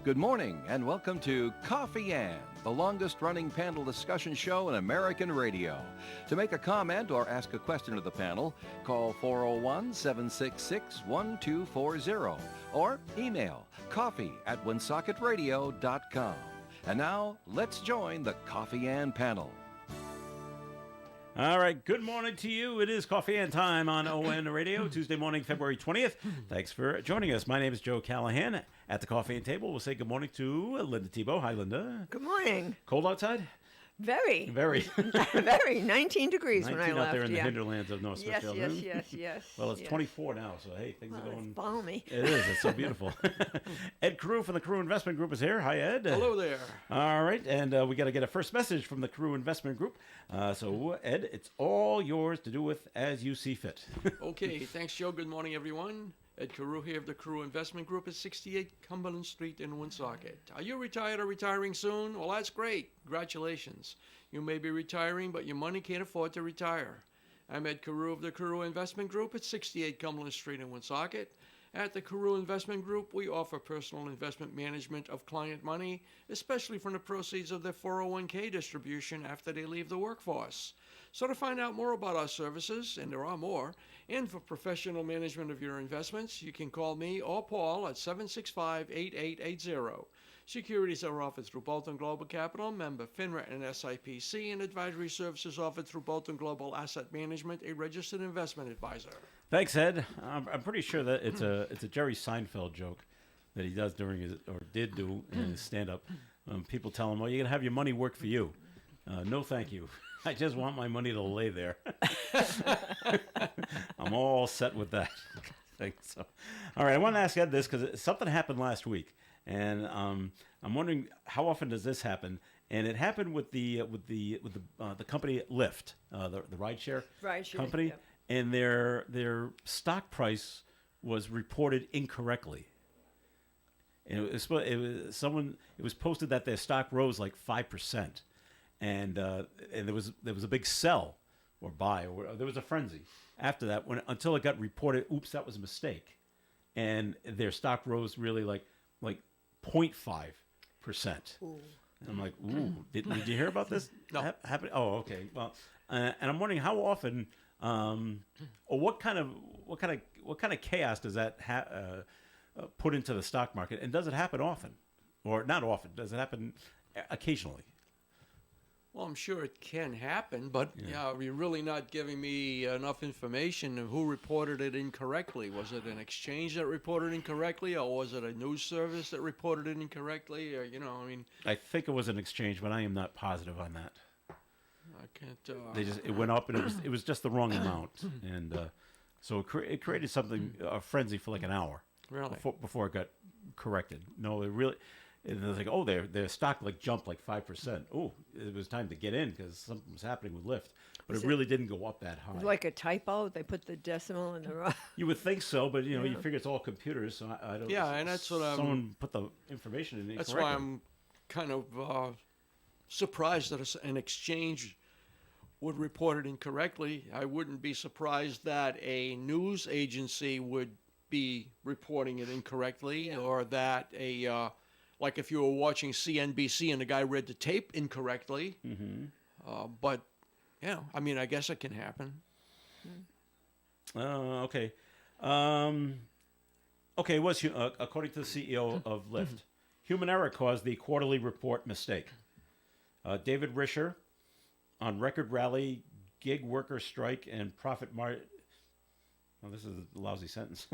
Good morning and welcome to Coffee Ann, the longest-running panel discussion show in American radio. To make a comment or ask a question of the panel, call 401-766-1240 or email coffee@woonsocket.radio.com. And now, let's join the Coffee Ann panel. All right, good morning to you. It is Coffee and Time on ON Radio, Tuesday morning, February 20th. Thanks for joining us. My name is Joe Callahan. At the coffee and table, we'll say good morning to Linda Tebow. Hi, Linda. Good morning. Cold outside? Very. Very. Very. 19 degrees 19 when I left. out there in the yeah. hinterlands of North Yes, Smithfield. yes. Well, it's yes. 24 now, so hey, things are going... It's balmy. It is. It's so beautiful. Ed Carew from the Carew Investment Group is here. Hi, Ed. Hello there. All right, and we got to get a first message from the Carew Investment Group. So, Ed, it's all yours to do with as you see fit. Okay, thanks, Joe. Good morning, everyone. Ed Carew here of the Carew Investment Group at 68 Cumberland Street in Woonsocket. Are you retired or retiring soon? Well, that's great. Congratulations. You may be retiring, but your money can't afford to retire. I'm Ed Carew of the Carew Investment Group at 68 Cumberland Street in Woonsocket. At the Carew Investment Group, we offer personal investment management of client money, especially from the proceeds of their 401k distribution after they leave the workforce. So to find out more about our services, and there are more, and for professional management of your investments, you can call me or Paul at 765-8880. Securities are offered through Bolton Global Capital, member FINRA and SIPC, and advisory services offered through Bolton Global Asset Management, a registered investment advisor. Thanks, Ed. I'm pretty sure that it's a Jerry Seinfeld joke that he does during his, or did do in his stand-up. People tell him, well, you're going to have your money work for you. No, thank you. I just want my money to lay there. I'm all set with that. Thanks. So, all right, I want to ask Ed this because something happened last week, and I'm wondering how often does this happen? And it happened with the company Lyft, the rideshare company, yep. and their stock price was reported incorrectly. And it was posted that their stock rose like 5%. And there was a big sell or buy, or there was a frenzy after that until it got reported. Oops, that was a mistake, and their stock rose really like 0.5%. I'm like, ooh, did you hear about this? No. Happen? Oh, okay. Well, and I'm wondering how often, or what kind of chaos does that put into the stock market, and does it happen often, or not often? Does it happen occasionally? Well, I'm sure it can happen, but you're really not giving me enough information of who reported it incorrectly. Was it an exchange that reported incorrectly, or was it a news service that reported it incorrectly? Or, I think it was an exchange, but I am not positive on that. I can't. It went up, and it was just the wrong amount, and so it created something, a frenzy for like an hour. Really? Before it got corrected. No, it really. And it was like, oh, their stock like jumped like 5%. Oh, it was time to get in because something was happening with Lyft, but it really didn't go up that high. Like a typo? They put the decimal in the wrong. You would think so, but you figure it's all computers, so I don't. Yeah, and that's what someone put the information in. That's why I'm kind of surprised that an exchange would report it incorrectly. I wouldn't be surprised that a news agency would be reporting it incorrectly, or that like if you were watching CNBC and the guy read the tape incorrectly. Mm-hmm. But, I guess it can happen. Okay. Okay, according to the CEO of Lyft, human error caused the quarterly report mistake. David Risher, on record rally, gig worker strike, and profit margin. Oh, this is a lousy sentence.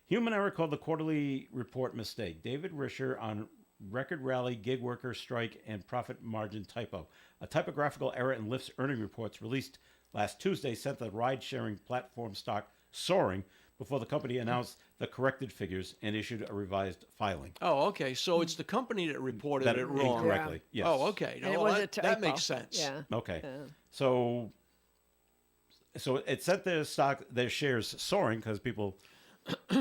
Human error called the quarterly report mistake. David Risher on record rally, gig worker strike, and profit margin typo. A typographical error in Lyft's earning reports released last Tuesday sent the ride-sharing platform stock soaring before the company announced the corrected figures and issued a revised filing. Oh, okay. So it's the company that reported it wrong. Incorrectly. Yes. Oh, okay. And it was a typo. That makes sense. Yeah. Okay. Yeah. So it sent their shares soaring because people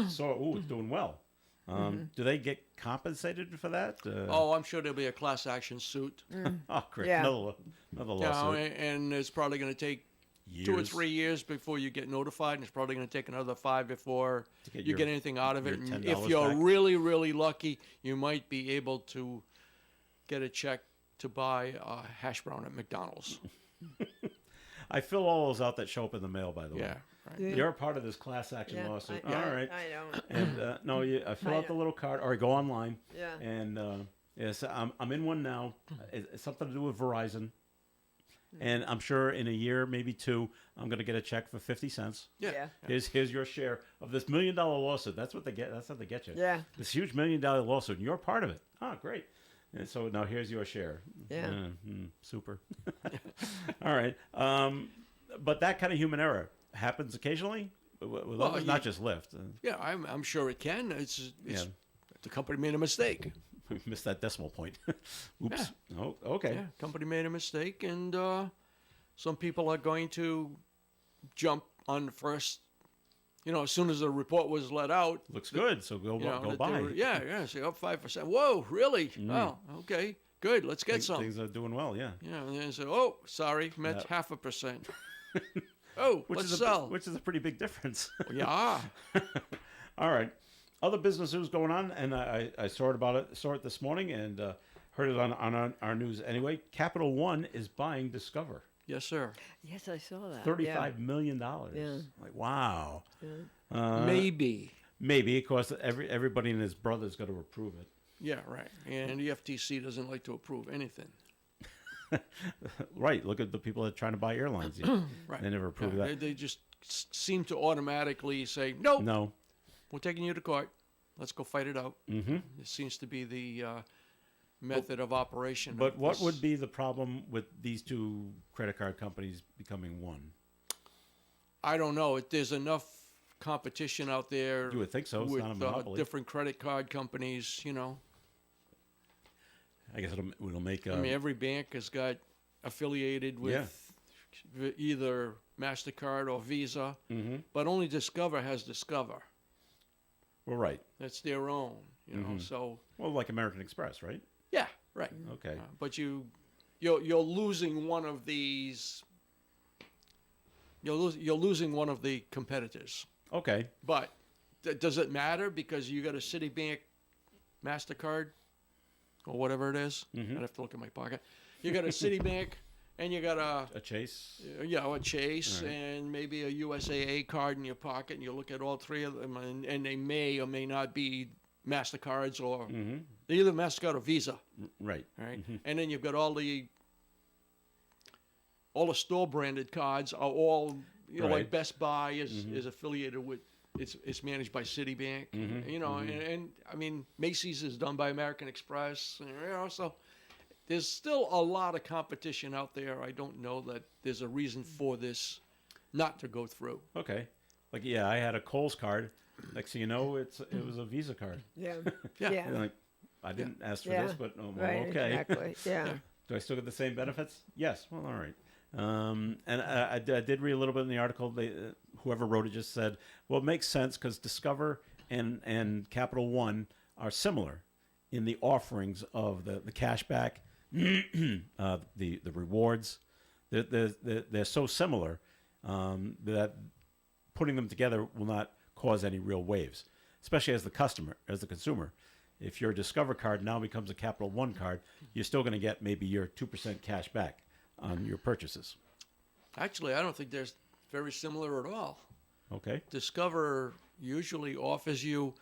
saw, it's doing well. Do they get compensated for that? I'm sure there'll be a class action suit. Oh, great. Yeah. Another lawsuit. And it's probably going to take 2 or Years. 3 years before you get notified, and it's probably going to take another 5 before To get you your- get anything out of your it. And $10 if you're back. really, really lucky, you might be able to get a check to buy a hash brown at McDonald's. I fill all those out that show up in the mail, by the way. Yeah, right. Yeah. You're a part of this class action Yeah, lawsuit. I, All right. I don't. And no, I fill I out the little card, or I go online. Yeah. And yes, I'm in one now. It's something to do with Verizon. And I'm sure in a year, maybe 2, I'm going to get a check for 50 cents. Yeah. Here's your share of this $1 million lawsuit. That's what they get. That's how they get you. Yeah. This huge $1 million lawsuit, and you're part of it. Oh, great. And so now here's your share. Yeah. Super. All right. But that kind of human error happens occasionally with Well, others, not just Lyft. Yeah, I'm sure it can. It's Yeah. the company made a mistake. We missed that decimal point. Oops. Oh, okay. Yeah, company made a mistake, and some people are going to jump on the first. As soon as the report was let out, Looks good. So go that they buy. were- yeah, say up 5%. Whoa, really? Oh, okay, good. Let's get some. Things are doing well. Yeah. Yeah, and then say, oh, sorry, meant Yeah. 0.5%. Oh, Which let's is sell. which is a pretty big difference. Yeah. All right. Other business news going on, and I saw it this morning, and heard it on our news anyway. Capital One is buying Discover. Yes, sir. Yes, I saw that. $35 million. Yeah. Like, wow. Maybe. Maybe, of course, everybody and his brother's got to approve it. Yeah, right. And the FTC doesn't like to approve anything. Right. Look at the people that are trying to buy airlines. Yeah. Right. They never approve Yeah, that. They just seem to automatically say, nope, No. we're taking you to court. Let's go fight it out. Mm-hmm. This seems to be the method of operation. But of what this. would be the problem with these two credit card companies becoming one? I don't know. There's enough competition out there. You would think so. It's with not a monopoly. different credit card companies. I guess it'll make. I mean, every bank has got affiliated with either MasterCard or Visa, Mm-hmm. but only Discover has Discover. Well, right. That's their own, Mm-hmm. So Well, like American Express, right? yeah, right. Okay. But you're losing one of these. You're losing one of the competitors. Okay. But does it matter because you got a Citibank MasterCard or whatever it is? Mhm. I'd have to look in my pocket. You got a Citibank and you got a Chase. a Chase All right. and maybe a USAA card in your pocket, and you look at all three of them, and they may or may not be MasterCards or Mm-hmm. they're either MasterCard or Visa, Right. all right? And then you've got all the store branded cards are all like Right. Best Buy is affiliated with. It's managed by Citibank, and I mean Macy's is done by American Express, so there's still a lot of competition out there. I don't know that there's a reason for this not to go through. Okay. Like, yeah, I had a Kohl's card. Next thing you know, it was a Visa card. Yeah. Yeah. Yeah. You're like, I didn't ask for Yeah. this, but well, Right. okay. Exactly. Yeah. Do I still get the same benefits? Yes. Well, all right. And I did read a little bit in the article. Whoever wrote it just said, well, it makes sense because Discover and Capital One are similar in the offerings of the cashback, the rewards. They're so similar that putting them together will not cause any real waves, especially as the consumer. If your Discover card now becomes a Capital One card, you're still going to get maybe your 2% cash back on your purchases. Actually, I don't think they're very similar at all. Okay. Discover usually offers you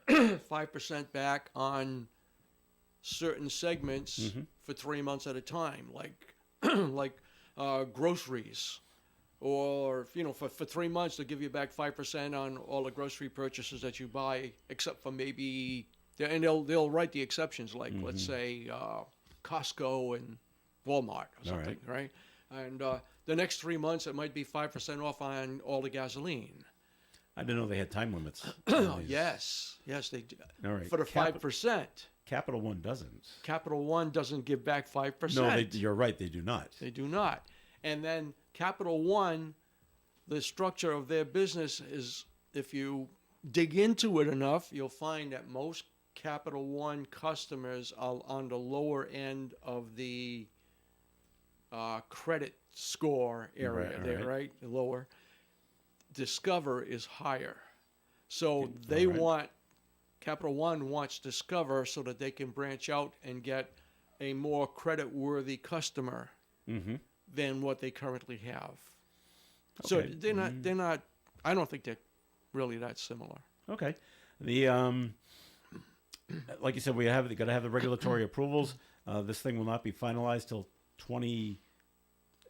5% back on certain segments for 3 months at a time, like groceries, or for 3 months they'll give you back 5% on all the grocery purchases that you buy, except for maybe, and they'll write the exceptions, like let's say Costco and Walmart or something, right? And the next 3 months it might be 5% off on all the gasoline. I didn't know they had time limits. Yes, they do. All right. For the 5%. Capital One doesn't. Capital One doesn't give back 5%. No, you're right. They do not. They do not. And then Capital One, the structure of their business is, if you dig into it enough, you'll find that most Capital One customers are on the lower end of the credit score area Right, there, right. right? Lower. Discover is higher. So Okay, they all right. want, Capital One wants Discover so that they can branch out and get a more credit-worthy customer Mm-hmm. than what they currently have. So Okay. they're not, I don't think they're really that similar. Okay. The like you said, we got to have the regulatory approvals. This thing will not be finalized till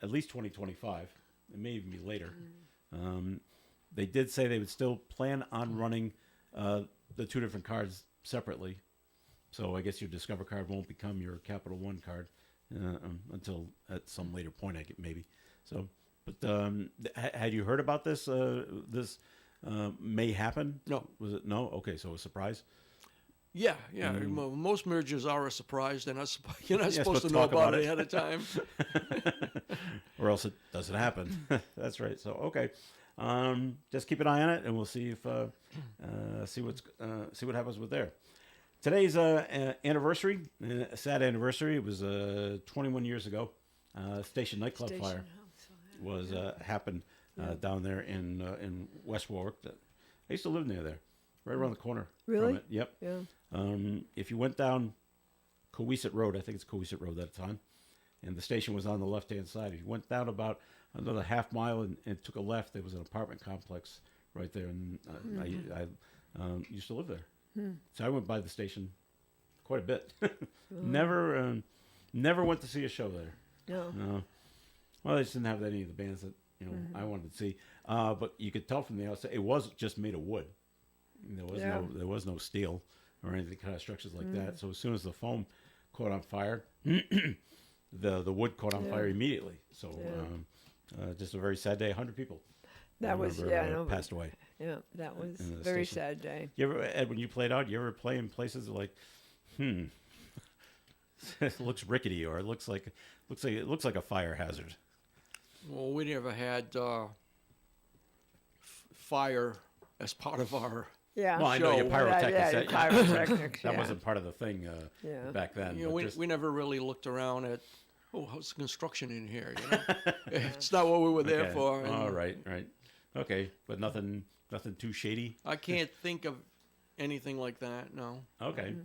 at least 2025. It may even be later. They did say they would still plan on running the two different cards separately. So I guess your Discover card won't become your Capital One card until at some later point, maybe. So, but had you heard about this? This may happen. No. Was it no? Okay, so a surprise. Yeah. Most mergers are a surprise. They're not. You're not Yeah, supposed to know talk about about it it. ahead of time. Or else it doesn't happen. That's right. So okay, just keep an eye on it, and we'll see if see what happens with there. Today's anniversary, a sad anniversary. It was 21 years ago. Station nightclub Station fire house, oh, yeah. was happened down there in West Warwick. I used to live near there, right around the corner. Really? From it. Yep. Yeah. If you went down Cohasset Road, I think it's Cohasset Road at the time, and the station was on the left-hand side. If you went down about another half mile and took a left, there was an apartment complex right there, and I used to live there. So I went by the station quite a bit. Never went to see a show there. No. No. Well, they just didn't have any of the bands that I wanted to see. But you could tell from the outside it was just made of wood. There was no steel or anything kind of structures like that. So as soon as the foam caught on fire, the wood caught on fire immediately. So just a very sad day. 100 people. I That was remember, passed away. Yeah, that was in the a very station. sad day. You ever, Ed, when you played out, you ever play in places like, it looks rickety, or it looks like a fire hazard. Well, we never had fire as part of our. Yeah. Well, I know your Show. pyrotechnics. Yeah, that pyrotechnics. that yeah. wasn't part of the thing Yeah. back then. You know, but we never really looked around at. Oh, how's the construction in here? You know? It's not what we were there okay. for. and All right. Okay, but nothing too shady. I can't think of anything like that. No. Okay.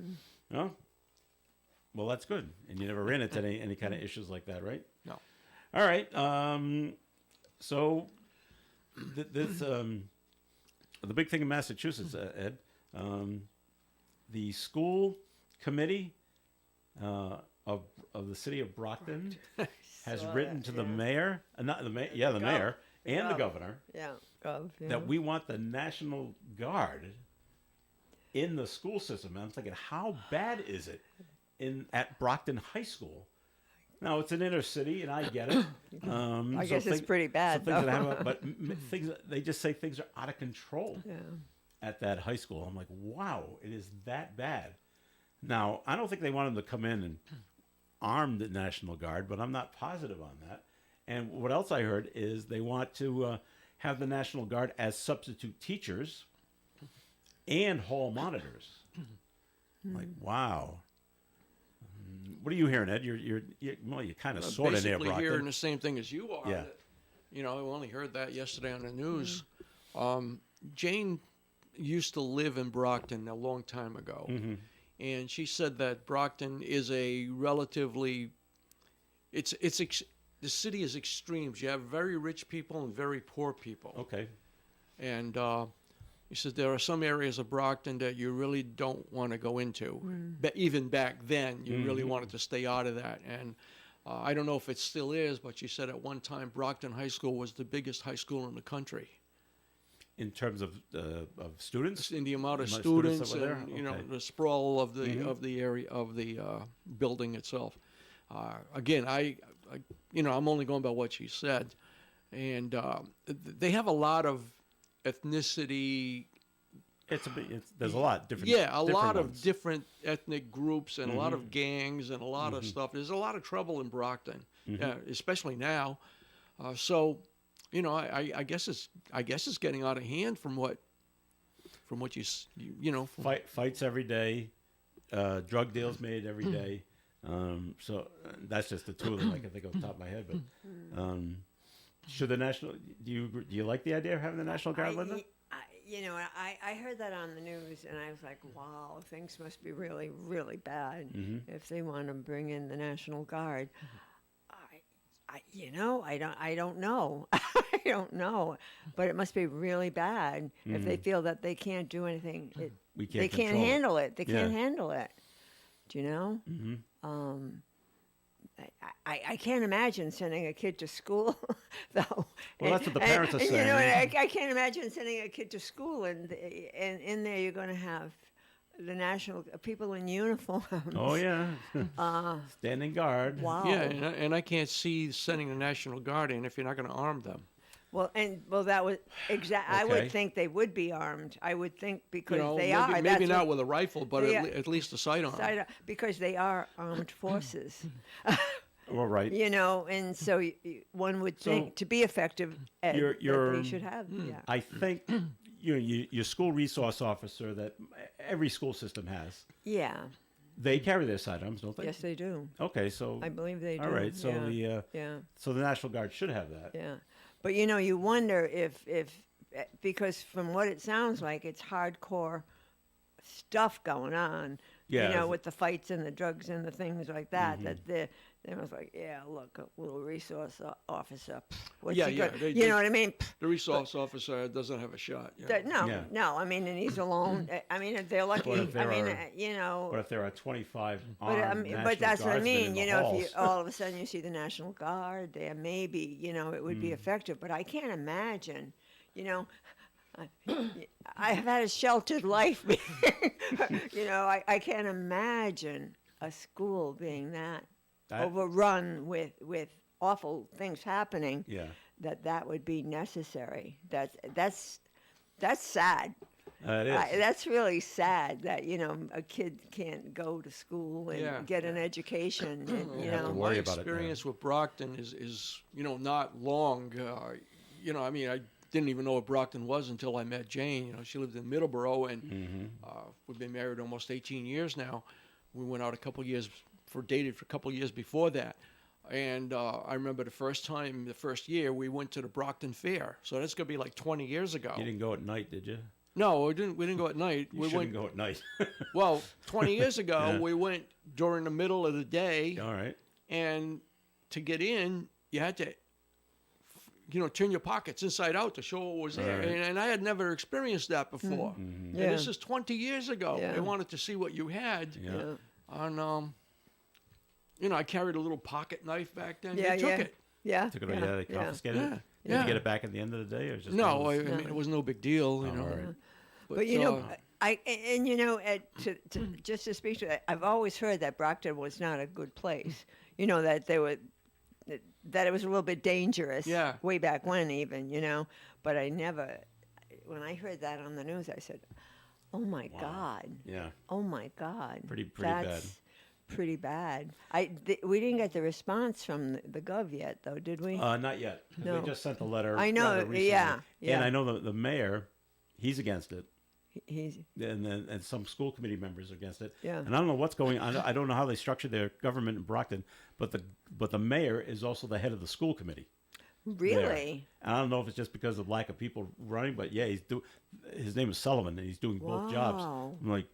Well, that's good. And you never ran into any kind of issues like that, right? No. All right. So this the big thing in Massachusetts, Ed, the school committee of the city of Brockton has Saw written that, to the yeah. mayor, not the mayor, the mayor and the governor, Yeah. that we want the National Guard in the school system. And I'm thinking, how bad is it at Brockton High School? Now, it's an inner city, and I get it. I guess it's pretty bad, Things that though. happen, but they just say things are out of control Yeah. at that high school. I'm like, wow, it is that bad. Now, I don't think they want them to come in and arm the National Guard, but I'm not positive on that. And what else I heard is they want to have the National Guard as substitute teachers and hall monitors. Like, wow. What are you hearing, Ed? You're kind of sort of near Basically Brockton. hearing the same thing as you are. Yeah. You know, I only heard that yesterday on the news. Jane used to live in Brockton a long time ago. Mm-hmm. And she said that Brockton is a relatively, the city is extremes. You have very rich people and very poor people. Okay. And he said there are some areas of Brockton that you really don't want to go into. But even back then, you really wanted to stay out of that. And I don't know if it still is, but she said at one time Brockton High School was the biggest high school in the country. In terms of students? In the amount of that students were there? and you know Okay. the sprawl of the area of the building itself. Again, I'm only going by what she said, and they have a lot of ethnicity. There's a lot different. Yeah, a different lot ones. of different ethnic groups and a lot of gangs and a lot of stuff. There's a lot of trouble in Brockton, especially now. So, you know, I guess it's getting out of hand from what you know. Fights every day, drug deals made every day, So that's just the two of them I can think of off the top of my head. But should the National? Do you like the idea of having the National Guard, Linda? I heard that on the news, and I was like, wow, things must be really, really bad if they want to bring in the National Guard. I don't know. I don't know. But it must be really bad if they feel that they can't do anything. They can't handle it. They can't handle it. Do you know? I can't imagine sending a kid to school, though. Well, that's what the parents are saying. I can't imagine sending a kid to school, and in there you're going to have the national people in uniform. Oh yeah, standing guard. Wow. Yeah, and I can't see sending the National Guard in if you're not going to arm them. Well, that was exactly. I Okay. would think they would be armed. I would think because they maybe, are. Maybe not with a rifle, but they at least a sidearm. Because they are armed forces. Well, right. And so one would think to be effective, that they should have. Yeah. I think your school resource officer that every school system has. Yeah. They carry their sidearms, don't they? Yes, they do. Okay, so I believe they do. all right. So yeah. so the National Guard should have that. Yeah. But you wonder if because from what it sounds like, it's hardcore stuff going on. Yeah. With the fights and the drugs and the things like that. That they was like, yeah, look, a little resource officer. What's he got? You know what I mean? The resource officer doesn't have a shot. Yeah. No. I mean, and he's alone. I mean, they're lucky. What if there But What if there are 25 armed National but that's what I Guardsmen in mean. the If halls? you all of a sudden you see the National Guard there, maybe it would be effective. But I can't imagine. I have had a sheltered life. I can't imagine a school being that overrun with awful things happening. Yeah. That would be necessary. That's sad. It is. That's really sad that a kid can't go to school and get an education. And, have to worry My about it, experience with Brockton is not long. I mean, I didn't even know what Brockton was until I met Jane. She lived in Middleborough, and we've been married almost 18 years now. We went out dated for a couple years before that. And I remember the first year, we went to the Brockton Fair. So that's going to be like 20 years ago. You didn't go at night, did you? No, we didn't go at night. You shouldn't go at night. Well, 20 years ago, we went during the middle of the day. All right. And to get in, you had to, turn your pockets inside out to show what was there. Right. And I had never experienced that before. And this is 20 years ago. Yeah. They wanted to see what you had. Yeah. And, I carried a little pocket knife back then. Yeah, They took yeah. it. Yeah. Took it away. Yeah, they confiscated it. Did Yeah. you get it back at the end of the day, or just No, I mean, it was no big deal, all right. But just to speak to that, I've always heard that Brockton was not a good place. That it was a little bit dangerous. Yeah. Way back when, even. But I never. When I heard that on the news, I said, "Oh my God." Yeah. Oh my God. Pretty That's bad. Pretty bad. We didn't get the response from the Gov yet, though, did we? Not yet. 'Cause No. They just sent the letter. I know, rather recently. yeah. And I know the mayor, he's against it. He's And some school committee members are against it. Yeah. And I don't know what's going on. I don't know how they structure their government in Brockton, but the mayor is also the head of the school committee. really. There. And I don't know if it's just because of lack of people running, but yeah, his name is Sullivan, and he's doing both jobs. Wow. I'm like,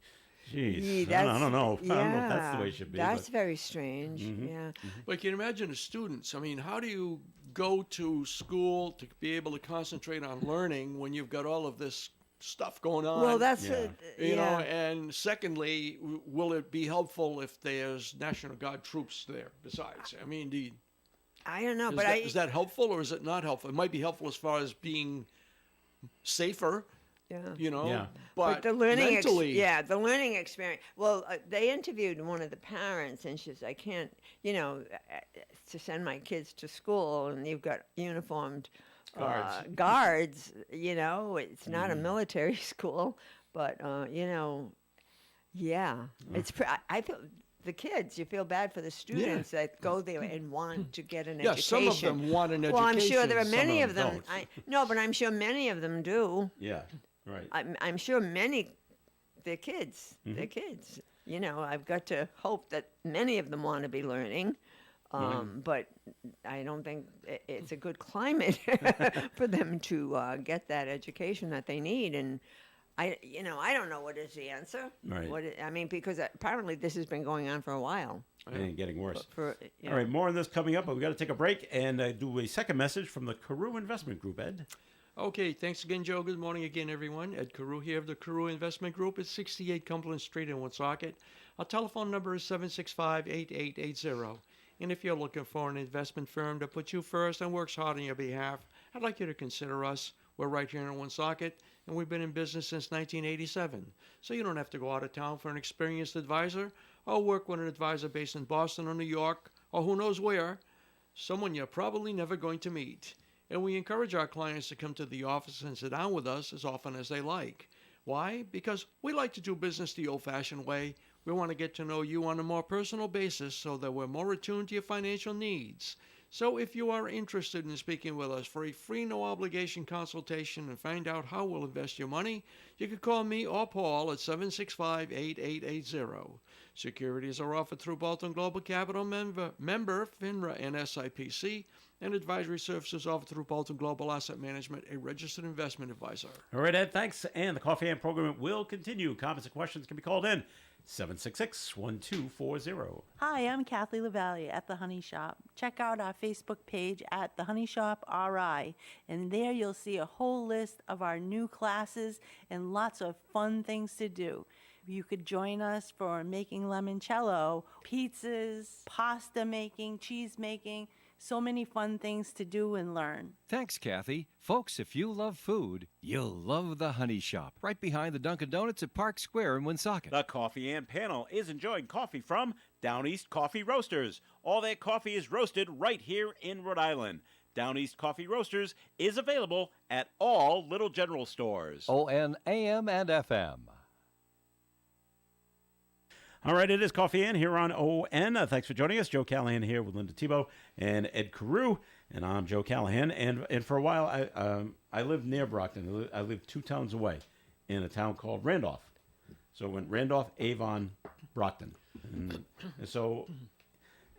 geez, Gee, I don't know. Yeah, I don't know if that's the way it should be. That's but, very strange. Yeah. But can you imagine the students? I mean, how do you go to school to be able to concentrate on learning when you've got all of this stuff going on? Well, that's you know. And secondly, will it be helpful if there's National Guard troops there? Besides, I mean, I don't know, is that helpful or is it not helpful? It might be helpful as far as being safer. Yeah. Yeah. But the learning, mentally, the learning experience. Well, they interviewed one of the parents, and she says, "I can't, to send my kids to school, and you've got uniformed guards. It's not a military school, but it's. I feel." The kids, you feel bad for the students that go there and want to get an education. Some of them want an education. Well, I'm sure there are many Some of of them. them No, but I'm sure many of them do. Yeah, right. I'm sure many, they're kids. They're kids. I've got to hope that many of them want to be learning. But I don't think it's a good climate for them to get that education that they need. And I don't know what is the answer. Right. Because apparently this has been going on for a while. And getting worse. Yeah. All right, more on this coming up, but we've got to take a break and do a second message from the Carew Investment Group, Ed. Okay, thanks again, Joe. Good morning again, everyone. Ed Carew here of the Carew Investment Group at 68 Cumberland Street in Woonsocket. Our telephone number is 765-8880. And if you're looking for an investment firm that puts you first and works hard on your behalf, I'd like you to consider us. We're right here in Woonsocket, and we've been in business since 1987. So you don't have to go out of town for an experienced advisor or work with an advisor based in Boston or New York or who knows where, someone you're probably never going to meet. And we encourage our clients to come to the office and sit down with us as often as they like. Why? Because we like to do business the old-fashioned way. We want to get to know you on a more personal basis so that we're more attuned to your financial needs. So if you are interested in speaking with us for a free, no-obligation consultation and find out how we'll invest your money, you can call me or Paul at 765-8880. Securities are offered through Bolton Global Capital, member FINRA and SIPC, and advisory services offered through Bolton Global Asset Management, a registered investment advisor. All right, Ed, thanks. And the Coffee and program will continue. Comments and questions can be called in 766-1240. Hi, I'm Kathleen LaValle at The Honey Shop. Check out our Facebook page at The Honey Shop RI, and there you'll see a whole list of our new classes and lots of fun things to do. You could join us for making limoncello, pizzas, pasta making, cheese making, so many fun things to do and learn. Thanks, Kathy. Folks, if you love food, you'll love the Honey Shop, right behind the Dunkin' Donuts at Park Square in Woonsocket. The Coffee and Panel is enjoying coffee from Down East Coffee Roasters. All their coffee is roasted right here in Rhode Island. Down East Coffee Roasters is available at all Little General stores. ON, AM, and FM. All right, it is Coffee In here on ON. Thanks for joining us. Joe Callahan here with Linda Tebow and Ed Carew, and I'm Joe Callahan. And for a while, I lived near Brockton. I lived 2 towns away in a town called Randolph. So it went Randolph, Avon, Brockton. And so,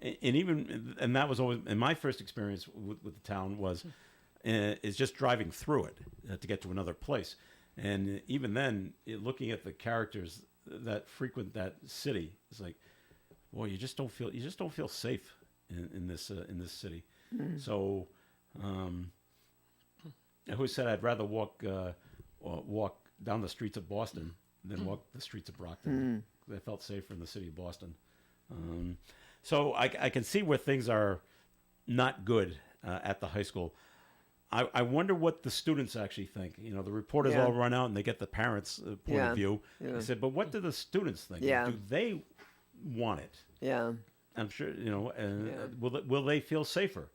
and that was always, and my first experience with the town was is just driving through it to get to another place. And even then, looking at the characters that frequent that city, it's like, boy, you just don't feel safe in this city. So I always said I'd rather walk down the streets of Boston than walk the streets of Brockton. I felt safer in the city of Boston. So I can see where things are not good at the high school. I wonder what the students actually think. You know, the reporters all run out and they get the parents' point of view. I said, but what do the students think? Yeah. Do they want it? Yeah. I'm sure, will they feel safer?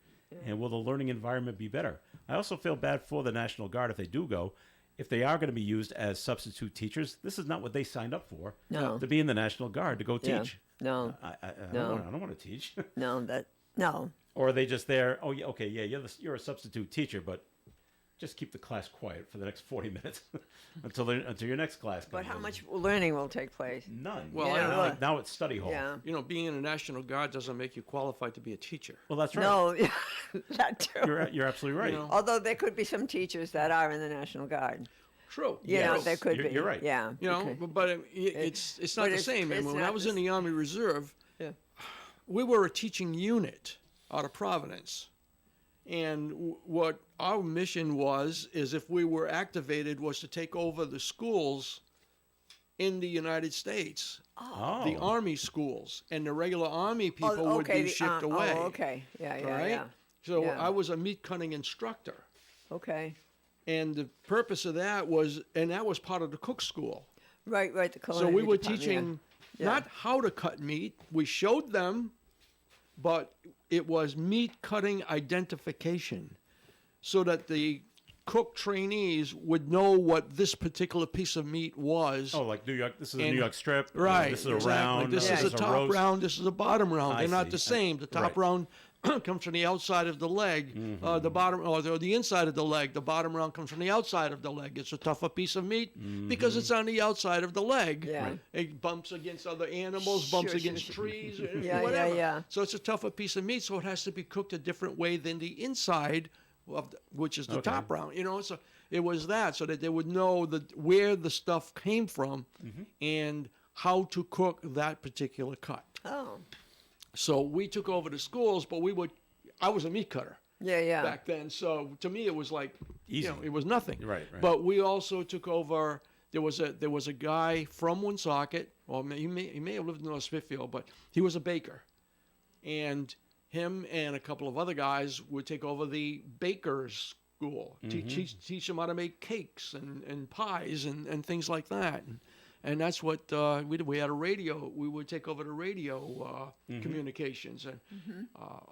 And will the learning environment be better? I also feel bad for the National Guard if they do go. If they are going to be used as substitute teachers, this is not what they signed up for. No. To be in the National Guard, to go teach. No. I don't want to teach. No. Or are they just there? Oh, yeah, okay, yeah, you're a substitute teacher, but just keep the class quiet for the next 40 minutes until your next class comes. But how in. much learning will take place? None. Well, Like now it's study hall. Yeah. You know, being in the National Guard doesn't make you qualified to be a teacher. Well, that's right. No, that too. You're absolutely right. You know? Although there could be some teachers that are in the National Guard. True. You know, Yes. there could be. You're right. Yeah. You know, okay. but it's not but the it's- same. I it's mean, when I not was the in the Army Reserve, Yeah. we were a teaching unit out of Providence. And what our mission was, is if we were activated, was to take over the schools in the United States, Oh. the Army schools, and the regular Army people would okay, be shipped the, away. Oh, okay. Yeah, All right? yeah. So Yeah. I was a meat cutting instructor. Okay. And the purpose of that was, and that was part of the cook school. Right, the So culinary we were department, teaching Yeah. not how to cut meat. We showed them, but it was meat cutting identification, so that the cook trainees would know what this particular piece of meat was. Oh, like New York. This is a And- New York strip. Right. This is a exactly. round. This Yeah. is a top roast. round. This is a bottom round. I They're not see. the same. The top Right. round comes from the outside of the leg. The bottom, or the inside of the leg. The bottom round comes from the outside of the leg. It's a tougher piece of meat because it's on the outside of the leg. Yeah. Right. It bumps against other animals, bumps Sure, against sure. trees, Yeah. whatever. So it's a tougher piece of meat, so it has to be cooked a different way than the inside, which is the top round. So it was that, so that they would know where the stuff came from and how to cook that particular cut. Oh. So we took over the schools, but I was a meat cutter Yeah. back then. So to me, it was like, Easy. it was nothing. Right. But we also took over. There was a guy from Woonsocket, or he may have lived in North Smithfield, but he was a baker, and him and a couple of other guys would take over the baker's school, teach them how to make cakes and pies and things like that. And that's what we did. We had a radio. We would take over the radio communications and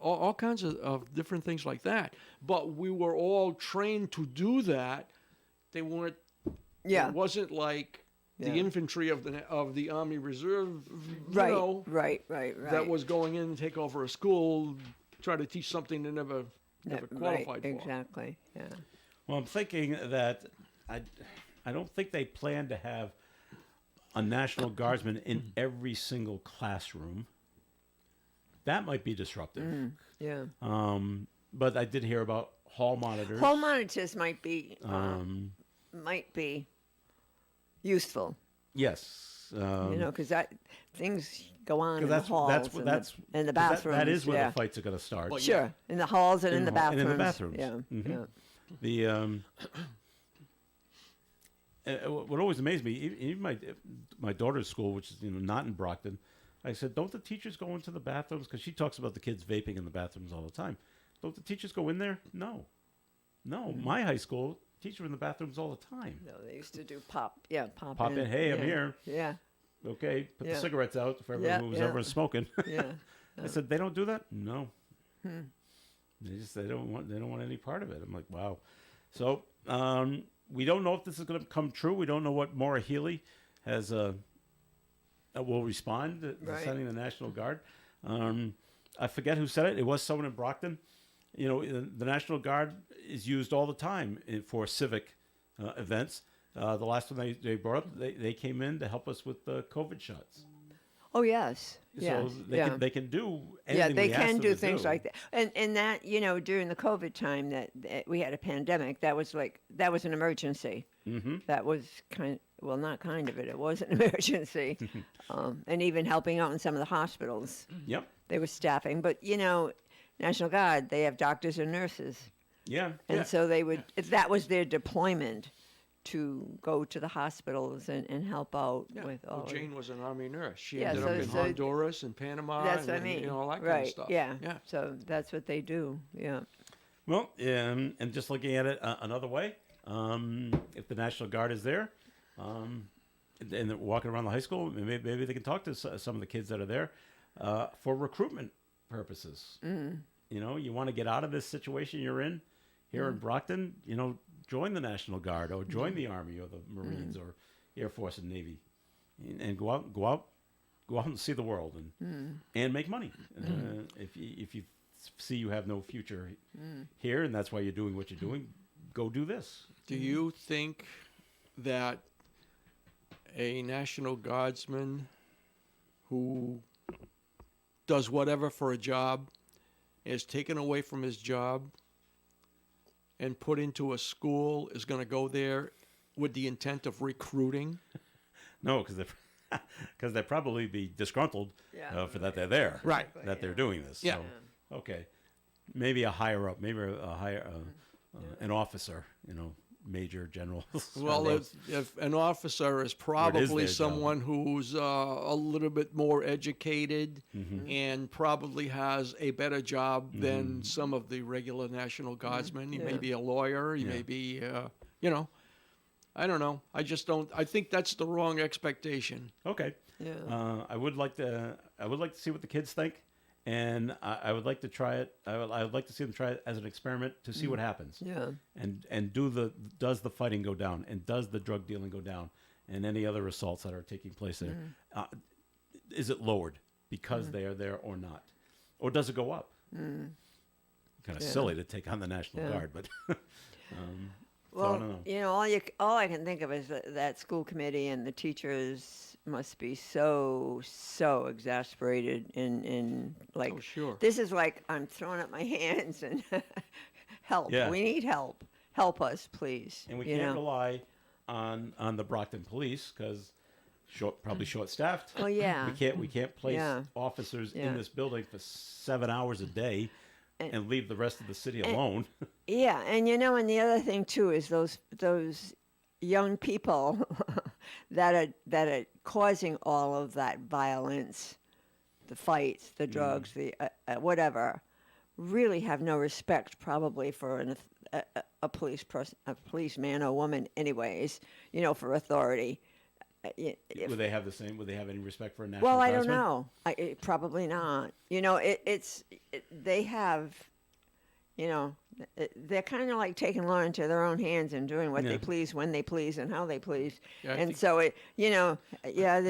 all kinds of different things like that. But we were all trained to do that. They weren't. Yeah. It wasn't like the Yeah. infantry of the Army Reserve. Right. That was going in and take over a school, try to teach something they never qualified for. Exactly. Yeah. Well, I'm thinking that I don't think they plan to have a National Guardsman in every single classroom. That might be disruptive. Yeah. But I did hear about hall monitors. Hall monitors might be useful. Yes. Because things go on in Because the halls and the bathrooms. That is where yeah. the fights are going to start. Well, Sure, in the halls and in the bathrooms. And in the bathrooms. Yeah. Mhm. Yeah. What always amazed me, even my daughter's school, which is not in Brockton, I said, don't the teachers go into the bathrooms? Because she talks about the kids vaping in the bathrooms all the time. Don't the teachers go in there? No. My high school, teachers were in the bathrooms all the time. No, they used to do pop in. Pop in, hey, I'm Yeah. here. Yeah. Okay, put the Yeah. cigarettes out for everyone Yeah, who was yeah. ever smoking. Yeah. I said, they don't do that? No. They don't want any part of it. I'm like, wow. So we don't know if this is going to come true. We don't know what Maura Healey will respond to Right. sending the National Guard. I forget who said it. It was someone in Brockton. The National Guard is used all the time for civic events. The last one they brought up, they came in to help us with the COVID shots. Oh yes. So yeah. they can do Yeah, anything they we ask can them do to things like that. And that, during the COVID time that we had a pandemic, that was an emergency. Mm-hmm. That was not kind of it. It was an emergency. And even helping out in some of the hospitals. Yep. They were staffing. But, National Guard, they have doctors and nurses. Yeah. And so they would, if that was their deployment, to go to the hospitals and help out with all Well, Jane was an Army nurse. She Yeah, ended so- up in so- Honduras and Panama. That's what I and, mean. all that right. kind of stuff. Yeah. Yeah. So that's what they do. Yeah. Well, and just looking at it another way, if the National Guard is there, and they're walking around the high school, maybe they can talk to some of the kids that are there for recruitment purposes. You want to get out of this situation you're in here in Brockton, join the National Guard or join the Army or the Marines or Air Force and Navy, and go out and see the world and make money. If you see you have no future here and that's why you're doing what you're doing, go do this. Do you think that a National Guardsman who does whatever for a job is taken away from his job and put into a school is going to go there with the intent of recruiting? No, because they'd probably be disgruntled for that they're there, Right. that they're doing this. Yeah. So, okay, maybe a higher up, maybe a higher an officer, major general. Well, if an officer is probably their job. someone who's a little bit more educated and probably has a better job than some of the regular National Guardsmen. He may be a lawyer. He may be, I don't know. I just don't. I think that's the wrong expectation. Okay. Yeah. I would like to see what the kids think, and I would like to try it. I would like to see them try it as an experiment to see what happens. Yeah. And does the fighting go down, and does the drug dealing go down, and any other assaults that are taking place there, is it lowered because they are there or not, or does it go up? kind of Yeah. silly to take on the National Yeah. Guard, but so I Well, don't know. you know, all I can think of is that school committee and the teachers must be so exasperated in like Oh, sure. this is like I'm throwing up my hands and help. Yeah. We need help. Help us, please. And we you can't know? rely on the Brockton police because probably short-staffed. Oh yeah. We can't place Yeah. officers Yeah. in this building for 7 hours a day and leave the rest of the city alone. Yeah, and you know, and the other thing too is those young people that are causing all of that violence, the fights, the drugs, the whatever, really have no respect probably for a policeman or woman, anyways. You know, for authority. Would they have the same? Would they have any respect for a national Well, I don't guardsman? know. Probably not. You know, they have, you know, they're kind of like taking law into their own hands and doing what Yeah. they please, when they please, and how they please. Yeah, I And think- so you know, yeah,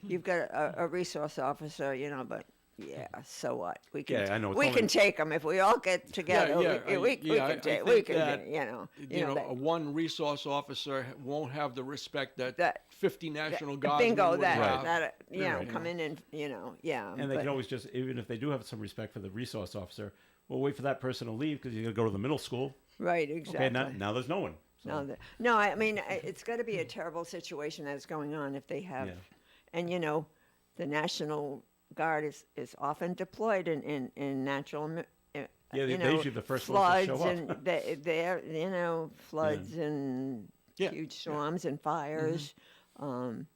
you've got a resource officer, you know, but yeah, so what? We can Yeah, I know, it's we only- can take them if we all get together. we I can think that, you know, You know, that- one resource officer won't have the respect that, That- 50 national guardsmen bingo would that have. that you know, Right. come in and you know, yeah. And they but- can always just, even if they do have some respect for the resource officer, we'll wait for that person to leave because you're going to go to the middle school. right, exactly. Okay, now there's no one. So, No, I mean, it's got to be a terrible situation that's going on if they have, Yeah. and you know, the National Guard is often deployed in natural, Yeah, you they're know, usually the first ones floods to show up. and they're you know, floods and Yeah, huge storms and fires, and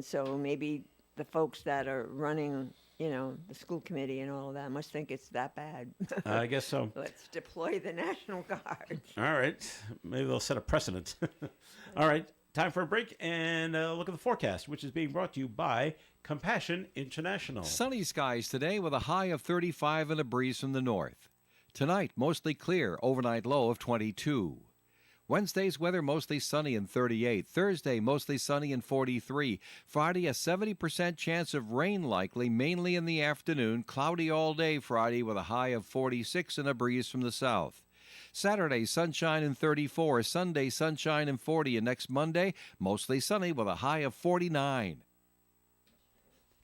so maybe the folks that are running, you know, the school committee and all of that must think it's that bad. I guess so. Let's deploy the National Guard. All right. Maybe they'll set a precedent. All right. Time for a break and a look at the forecast, which is being brought to you by Compassion International. Sunny skies today with a high of 35 and a breeze from the north. Tonight, mostly clear, overnight low of 22. Wednesday's weather mostly sunny and 38. Thursday, mostly sunny and 43. Friday, a 70% chance of rain likely, mainly in the afternoon. Cloudy all day Friday with a high of 46 and a breeze from the south. Saturday, sunshine and 34. Sunday, sunshine and 40. And next Monday, mostly sunny with a high of 49.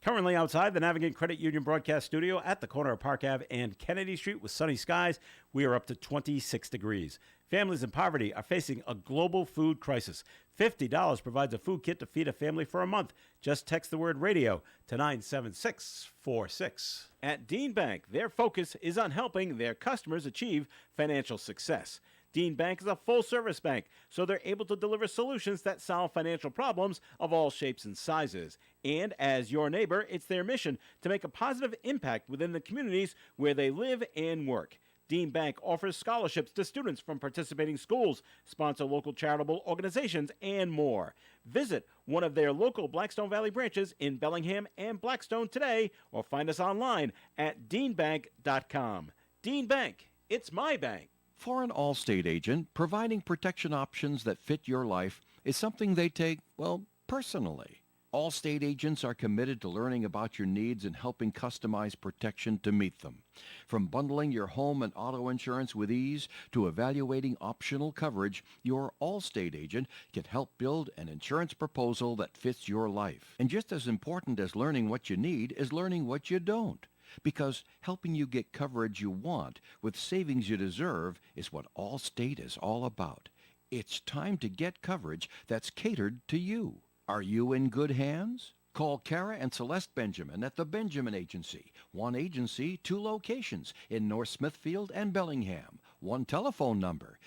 Currently outside the Navigant Credit Union broadcast studio at the corner of Park Ave and Kennedy Street with sunny skies, we are up to 26 degrees. Families in poverty are facing a global food crisis. $50 provides a food kit to feed a family for a month. Just text the word radio to 97646. At Dean Bank, their focus is on helping their customers achieve financial success. Dean Bank is a full-service bank, so they're able to deliver solutions that solve financial problems of all shapes and sizes. And as your neighbor, it's their mission to make a positive impact within the communities where they live and work. Dean Bank offers scholarships to students from participating schools, sponsor local charitable organizations, and more. Visit one of their local Blackstone Valley branches in Bellingham and Blackstone today, or find us online at deanbank.com. Dean Bank, it's my bank. For an Allstate agent, providing protection options that fit your life is something they take, well, personally. Allstate agents are committed to learning about your needs and helping customize protection to meet them. From bundling your home and auto insurance with ease to evaluating optional coverage, your Allstate agent can help build an insurance proposal that fits your life. And just as important as learning what you need is learning what you don't. Because helping you get coverage you want with savings you deserve is what Allstate is all about. It's time to get coverage that's catered to you. Are you in good hands? Call Kara and Celeste Benjamin at the Benjamin Agency. One agency, two locations in North Smithfield and Bellingham. One telephone number,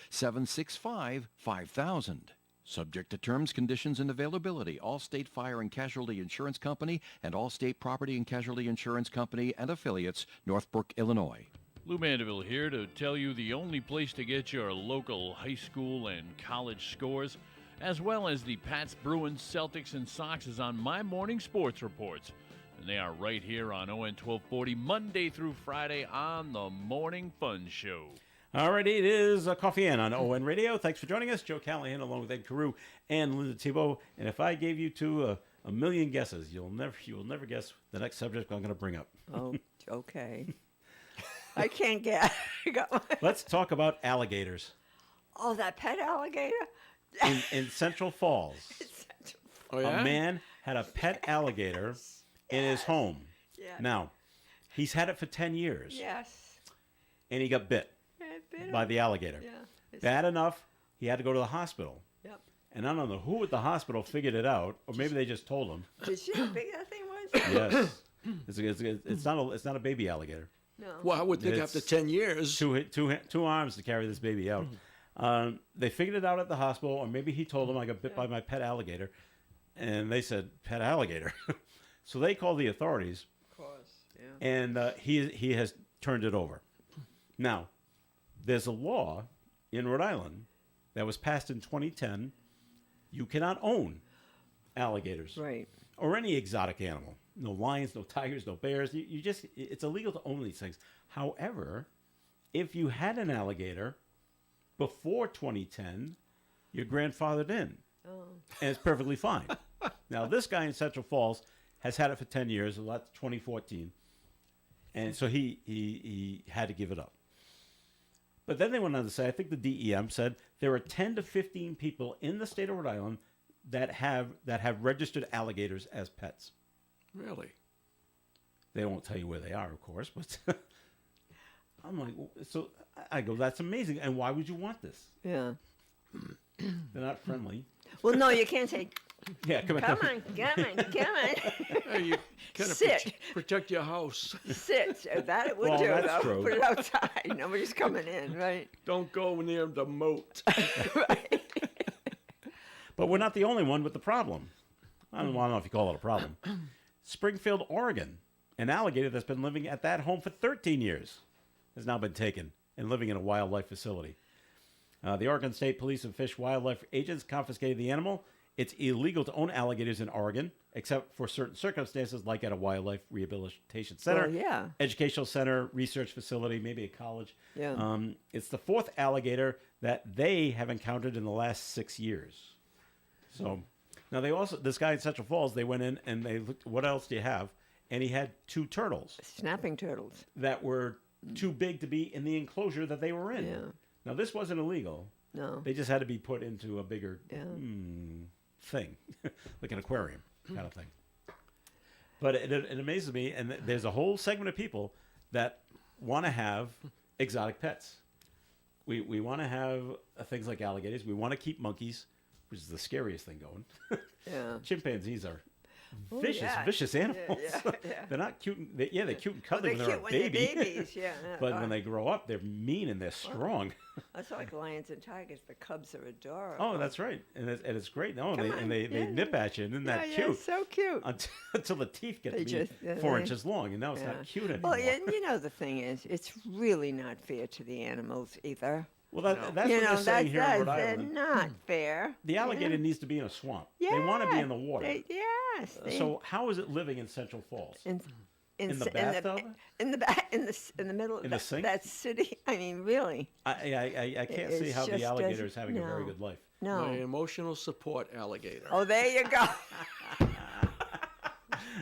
765-5000. Subject to terms, conditions, and availability. Allstate Fire and Casualty Insurance Company and Allstate Property and Casualty Insurance Company and affiliates, Northbrook, Illinois. Lou Mandeville here to tell you the only place to get your local high school and college scores, as well as the Pats, Bruins, Celtics, and Sox is on My Morning Sports Reports. And they are right here on ON 1240, Monday through Friday on the Morning Fun Show. Alrighty, it is a Coffee In on ON Radio. Thanks for joining us. Joe Callahan along with Ed Carew and Linda Thibault. And if I gave you two a million guesses, you will never guess the next subject I'm going to bring up. Oh, okay. I can't get. I got my, Let's talk about alligators oh, that pet alligator. in Central Falls. Oh, yeah? A man had a pet alligator in his home. Yeah. Now, he's had it for 10 years, Yes. and he got bit by the alligator. Yeah. It's- Bad enough, he had to go to the hospital. Yep. And I don't know who at the hospital figured it out, or maybe they just told him. Did you see how big that thing was? Yes, it's not a baby alligator. No. Well, I would think after It's 10 years. Two arms to carry this baby out. They figured it out at the hospital, or maybe he told them I got bit by my pet alligator, and they said pet alligator. So they called the authorities, Of course. Yeah. and he has turned it over. Now, there's a law in Rhode Island that was passed in 2010. You cannot own alligators Right. or any exotic animal. No lions, no tigers, no bears. It's illegal to own these things. However, if you had an alligator before 2010, you're grandfathered in, and it's perfectly fine. Now, this guy in Central Falls has had it for 10 years. So that's 2014, and so he had to give it up. But then they went on to say, I think the DEM said there are 10 to 15 people in the state of Rhode Island that have registered alligators as pets. Really? They won't tell you where they are, of course, but I'm like, so I go, that's amazing. And why would you want this? Yeah. They're not friendly. Well, no, you can't say, Yeah, come come on, come on, come on. Hey, you kind of Sit. protect your house. Sit. That it would Well, do, that's though. true. Put it outside. Nobody's coming in, right? Don't go near the moat. Right. But we're not the only one with the problem. I don't know if you call it a problem. Springfield, Oregon, an alligator that's been living at that home for 13 years has now been taken and living in a wildlife facility. The Oregon State Police and Fish Wildlife agents confiscated the animal. It's illegal to own alligators in Oregon, except for certain circumstances, like at a wildlife rehabilitation center, Well, yeah. educational center, research facility, maybe a college. Yeah. It's the fourth alligator that they have encountered in the last 6 years. So now this guy in Central Falls, they went in and they looked, what else do you have? And he had 2 turtles Snapping turtles. that were too big to be in the enclosure that they were in. Yeah. Now, this wasn't illegal. No. They just had to be put into a bigger Yeah. thing, like an aquarium kind of thing. But it amazes me, and there's a whole segment of people that want to have exotic pets. We want to have things like alligators. We want to keep monkeys, which is the scariest thing going. Yeah. Chimpanzees are Oh, vicious, yeah. vicious Yeah, animals. yeah. They're not cute. They're cute and Well, cuddly they're when they're cute a when baby. they're babies, yeah. But when they grow up, they're mean and they're strong. That's like lions and tigers. The cubs are adorable. Oh, that's right, and it's great. No, Come and on, they yeah. nip at you, and isn't yeah, that yeah, cute? so cute. Until the teeth get They to be just- yeah, 4 they- inches long, and now it's Yeah. not cute anymore. Well, and you know the thing is, it's really not fair to the animals either. Well, that's you what know, they're saying here in Rhode they're Island. not fair. The you alligator know? needs to be in a swamp. Yeah, They want to be in the water. Yes. So how is it living in Central Falls? in in the bathtub? in the middle of In the sink? that city. I mean, really. I can't see It how the just alligator doesn't- is having a very no. good life. No. My emotional support alligator. Oh, there you go.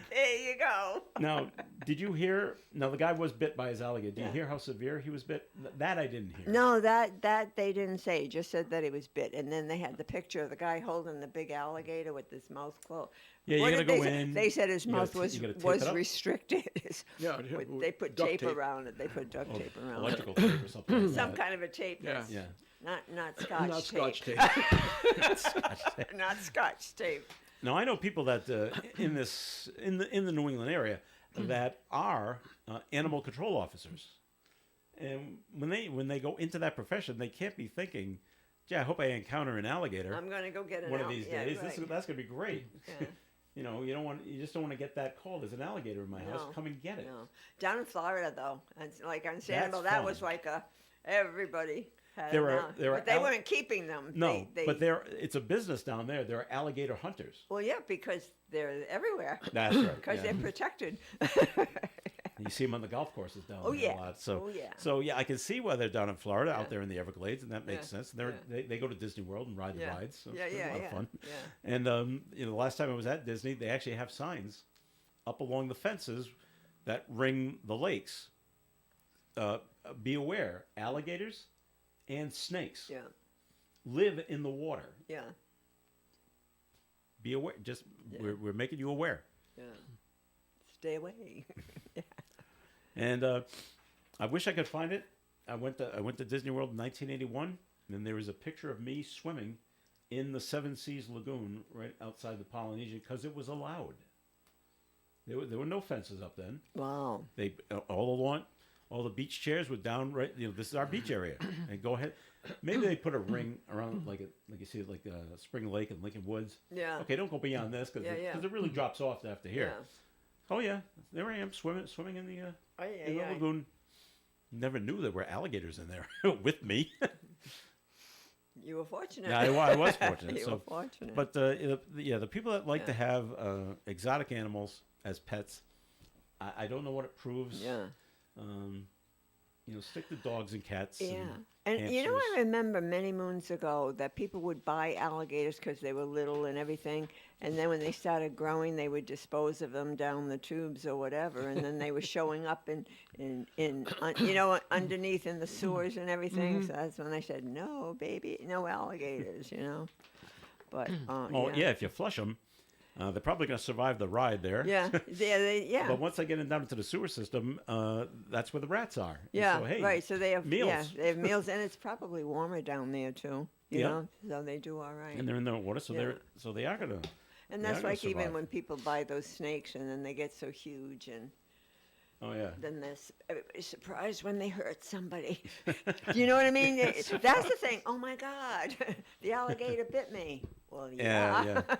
There you go. Now, did you hear? Now, the guy was bit by his alligator. Did you hear how severe he was bit? That I didn't hear. No, that they didn't say. It just said that he was bit, and then they had the picture of the guy holding the big alligator with his mouth closed. Yeah, you What gotta did they go say? in, They said his you gotta mouth t- was you gotta tape it up. restricted. Yeah, They put duct tape, tape. around it. They put duct tape around Electrical it. tape or something. Like Some that. kind of a tape. Yeah. That's Yeah. not scotch Not tape. scotch tape. Not scotch tape. Now I know people that in the New England area that are animal control officers, and when they go into that profession, they can't be thinking, "Gee, I hope I encounter an alligator I'm gonna go get it one out. of these Yeah, days. right. That's gonna be great." Yeah. You know, you just don't want to get that call. There's an alligator in my house. No, Come and get it. No. Down in Florida, though, and like on Sanibel, That's that was fun. like everybody had There it are- now. there are But they al- weren't keeping them. No, they, but it's a business down there. There are alligator hunters. well, yeah, because they're everywhere. That's right. Because yeah. they're protected. You see them on the golf courses down Oh, there yeah. a lot. So, Oh, yeah. So yeah, I can see why they're down in Florida, Yeah. out there in the Everglades, and that makes Yeah. sense. Yeah. They go to Disney World and ride the Yeah. rides. So Yeah, it's a yeah, lot yeah. of fun. Yeah. And the last time I was at Disney, they actually have signs up along the fences that ring the lakes be aware, alligators and snakes Yeah. live in the water. Yeah. Be aware. Just Yeah. we're making you aware. Yeah. Stay away. And I wish I could find it. I went to Disney World in 1981, and there was a picture of me swimming in the Seven Seas Lagoon right outside the Polynesian because it was allowed. There were no fences up then. Wow. They all the beach chairs were down right. You know, this is our beach area. And go ahead. Maybe they put a ring around like you see like Spring Lake and Lincoln Woods. Yeah. Okay, don't go beyond this because Yeah. it really drops off after here. Yeah. Oh yeah, there I am swimming in the Oh, yeah, in the yeah. lagoon. Never knew there were alligators in there with me. You were fortunate. Yeah, I was fortunate. You so, were fortunate. but the people that like to have exotic animals as pets, I don't know what it proves. yeah. Stick to dogs and cats. Yeah. And I hamsters. remember many moons ago that people would buy alligators because they were little and everything. And then when they started growing, they would dispose of them down the tubes or whatever. And then they were showing up underneath in the sewers and everything. So that's when I said, no, baby, no alligators, But, Oh yeah, if you flush them, they're probably going to survive the ride there. Yeah. Yeah. But once they get down into the sewer system, that's where the rats are. And Yeah, so, hey, right. So they have meals. Yeah, they have meals, and it's probably warmer down there too. You Yeah. know, so they do all right. And they're in the water, so Yeah. they are going to. And they that's are gonna like even survive. when people buy those snakes, and then they get so huge, and Oh yeah. then everybody's surprised when they hurt somebody. You know what I mean? That's the thing. Oh my God, the alligator bit me. Well, yeah. Yeah.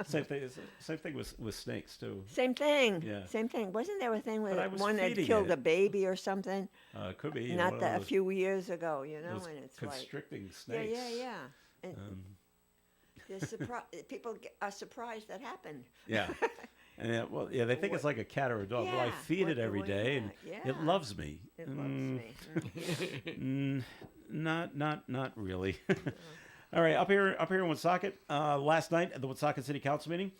Same thing with snakes too. Same thing. Yeah. Same thing. Wasn't there a thing But I with was one that feeding killed it. a baby or something? Could be. Not one that of a few years ago, and those it's like. constricting Yeah, snakes. yeah. And Um, people are surprised that happened. yeah. And they think it's like a cat or a dog. Well, I Yeah, feed it every day, and yeah. it loves me. It loves me. Not really. All right, up here in Woonsocket, last night at the Woonsocket City Council meeting,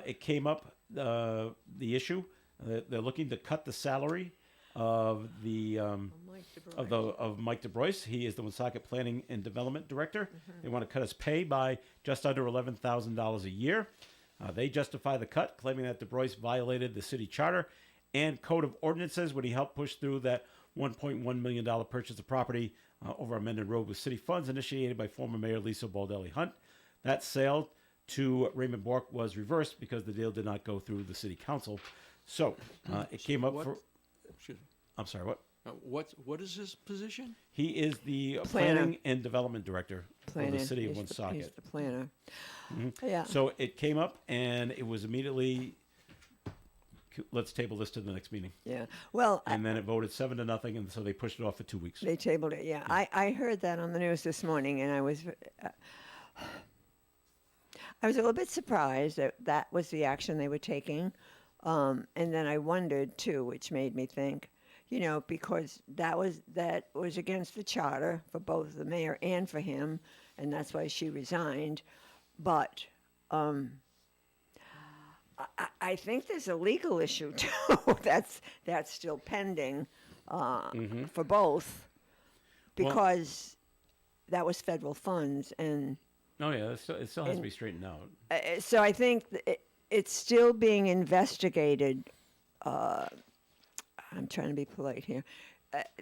it came up the issue that they're looking to cut the salary of the Mike DeBroy. of Mike DeBroyce. He is the Woonsocket Planning and Development Director. Mm-hmm. They want to cut his pay by just under $11,000 a year. They justify the cut, claiming that DeBroyce violated the city charter and code of ordinances when he helped push through that $1.1 million purchase of property over on Mendon Road with city funds initiated by former Mayor Lisa Baldelli Hunt. That sale to Raymond Bork was reversed because the deal did not go through the city council. So it came up what- for. Excuse me. I'm sorry, what? What is his position? He is the Planner. Planning and Development Director for the city of He's the Woonsocket. planner. Yeah. So it came up, and it was immediately, let's table this to the next meeting. Yeah. Well, And then it voted 7-0, and so they pushed it off for 2 weeks. they tabled it. Yeah. I heard that on the news this morning, and I was a little bit surprised that that was the action they were taking. And then I wondered too, which made me think, because that was against the charter for both the mayor and for him, and that's why she resigned. But I think there's a legal issue too that's still pending for both, because that was federal funds, and Oh, yeah, it still has to be straightened out. so I think it's still being investigated. I'm trying to be polite here.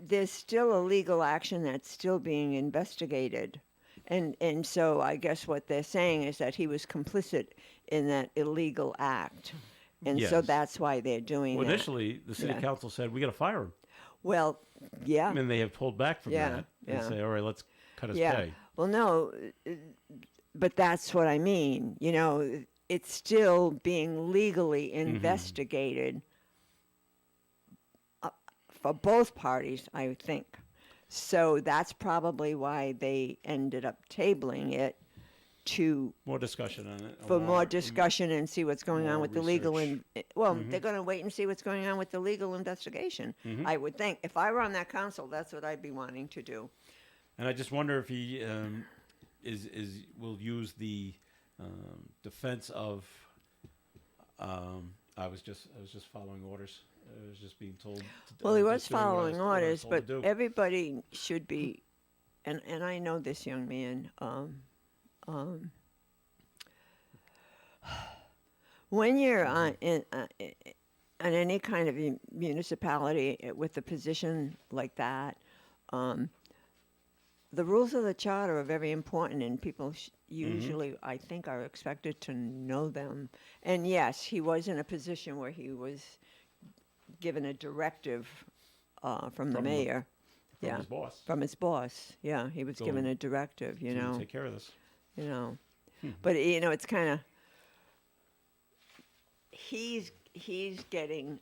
There's still a legal action that's still being investigated. And so I guess what they're saying is that he was complicit in that illegal act. And so Yes. that's why they're doing Well, that. initially, the city Yeah. council said, we got to fire him. Well, yeah. And they have pulled back from Yeah, that and yeah. say, all right, let's cut his Yeah. pay. Well, no, but that's what I mean. It's still being legally investigated for both parties, I think. So that's probably why they ended up tabling it More discussion on it. for more discussion and see what's going on more with the legal. research. They're going to wait and see what's going on with the legal investigation. I would think. If I were on that council, that's what I'd be wanting to do. And I just wonder if he will use the defense of. I was just following orders. was just being told. Well, he was just doing what I following what I was orders, told to but do. everybody should be, and I know this young man. When you're on any kind of municipality with a position like that, the rules of the charter are very important, and people usually, I think, are expected to know them. And yes, he was in a position where he was given a directive from the From the- mayor. From Yeah, his boss. from his boss. Yeah, he was Go given and a directive. You to know, take care of this. you know, but it's kind of he's getting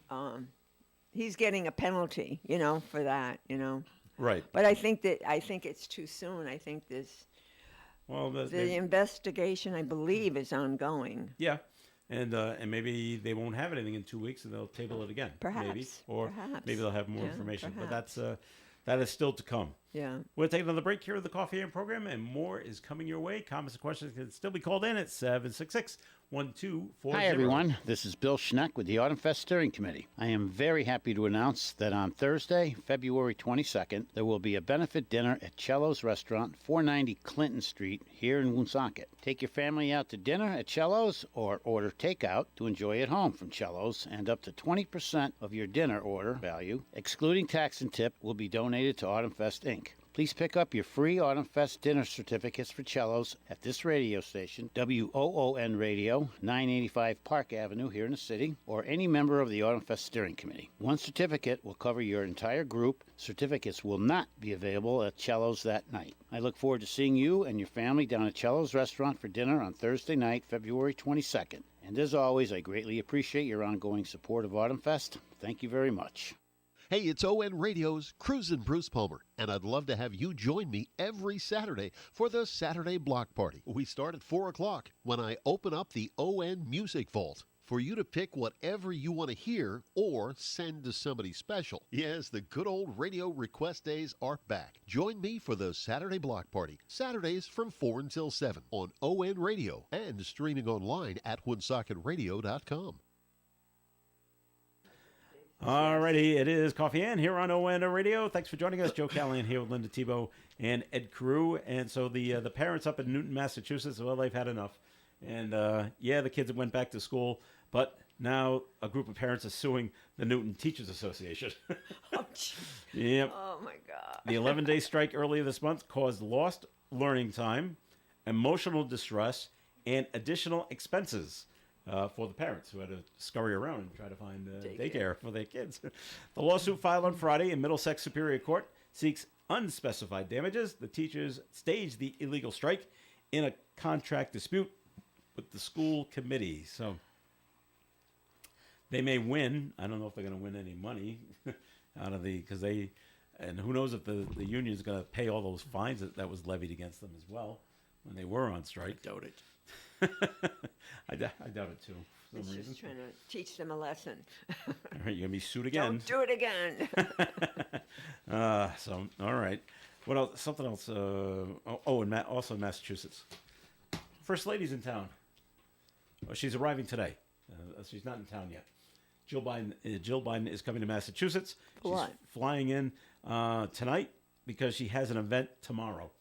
a penalty, for that, Right. But I think it's too soon. I think Well, the investigation, I believe, is ongoing. yeah, and maybe they won't have anything in 2 weeks, and they'll table it again. Maybe, Perhaps, or perhaps. maybe they'll have more Yeah, information. But perhaps. that is still to come. Yeah. We'll take another break here at the Coffee and program, and more is coming your way. Comments and questions can still be called in at 766-1240. Hi, everyone. This is Bill Schneck with the Autumn Fest Steering Committee. I am very happy to announce that on Thursday, February 22nd, there will be a benefit dinner at Cello's Restaurant, 490 Clinton Street, here in Woonsocket. Take your family out to dinner at Cello's or order takeout to enjoy at home from Cello's, and up to 20% of your dinner order value, excluding tax and tip, will be donated to Autumn Fest, Inc. Please pick up your free Autumn Fest dinner certificates for Cellos at this radio station, WOON Radio, 985 Park Avenue here in the city, or any member of the Autumn Fest Steering Committee. One certificate will cover your entire group. Certificates will not be available at Cellos that night. I look forward to seeing you and your family down at Cellos Restaurant for dinner on Thursday night, February 22nd. And as always, I greatly appreciate your ongoing support of Autumn Fest. Thank you very much. Hey, it's ON Radio's Cruisin' Bruce Palmer, and I'd love to have you join me every Saturday for the Saturday Block Party. We start at 4 o'clock when I open up the ON Music Vault for you to pick whatever you want to hear or send to somebody special. Yes, the good old radio request days are back. Join me for the Saturday Block Party, Saturdays from 4 until 7 on ON Radio and streaming online at woonsocketradio.com. Alrighty, it is Coffee and here on ON Radio. Thanks for joining us. Joe Callahan here with Linda Tebow and Ed Carew. And so the parents up in Newton, Massachusetts, well, they've had enough. And the kids went back to school, but now a group of parents is suing the Newton Teachers Association. Oh, gee. Yep. Oh my God. The 11-day strike earlier this month caused lost learning time, emotional distress, and additional expenses for the parents who had to scurry around and try to find daycare for their kids. The lawsuit filed on Friday in Middlesex Superior Court seeks unspecified damages. The teachers staged the illegal strike in a contract dispute with the school committee. So they may win. I don't know if they're going to win any money out of and who knows if the union is going to pay all those fines that was levied against them as well when they were on strike. Doubt it. I doubt it too. For It's some reason. just trying to teach them a lesson. All right, you're gonna be sued again. Don't do it again. So all right. What else? Something else. Also in Massachusetts. First lady's in town. Oh, she's arriving today. She's not in town yet. Jill Biden is coming to Massachusetts. She's What? flying in tonight because she has an event tomorrow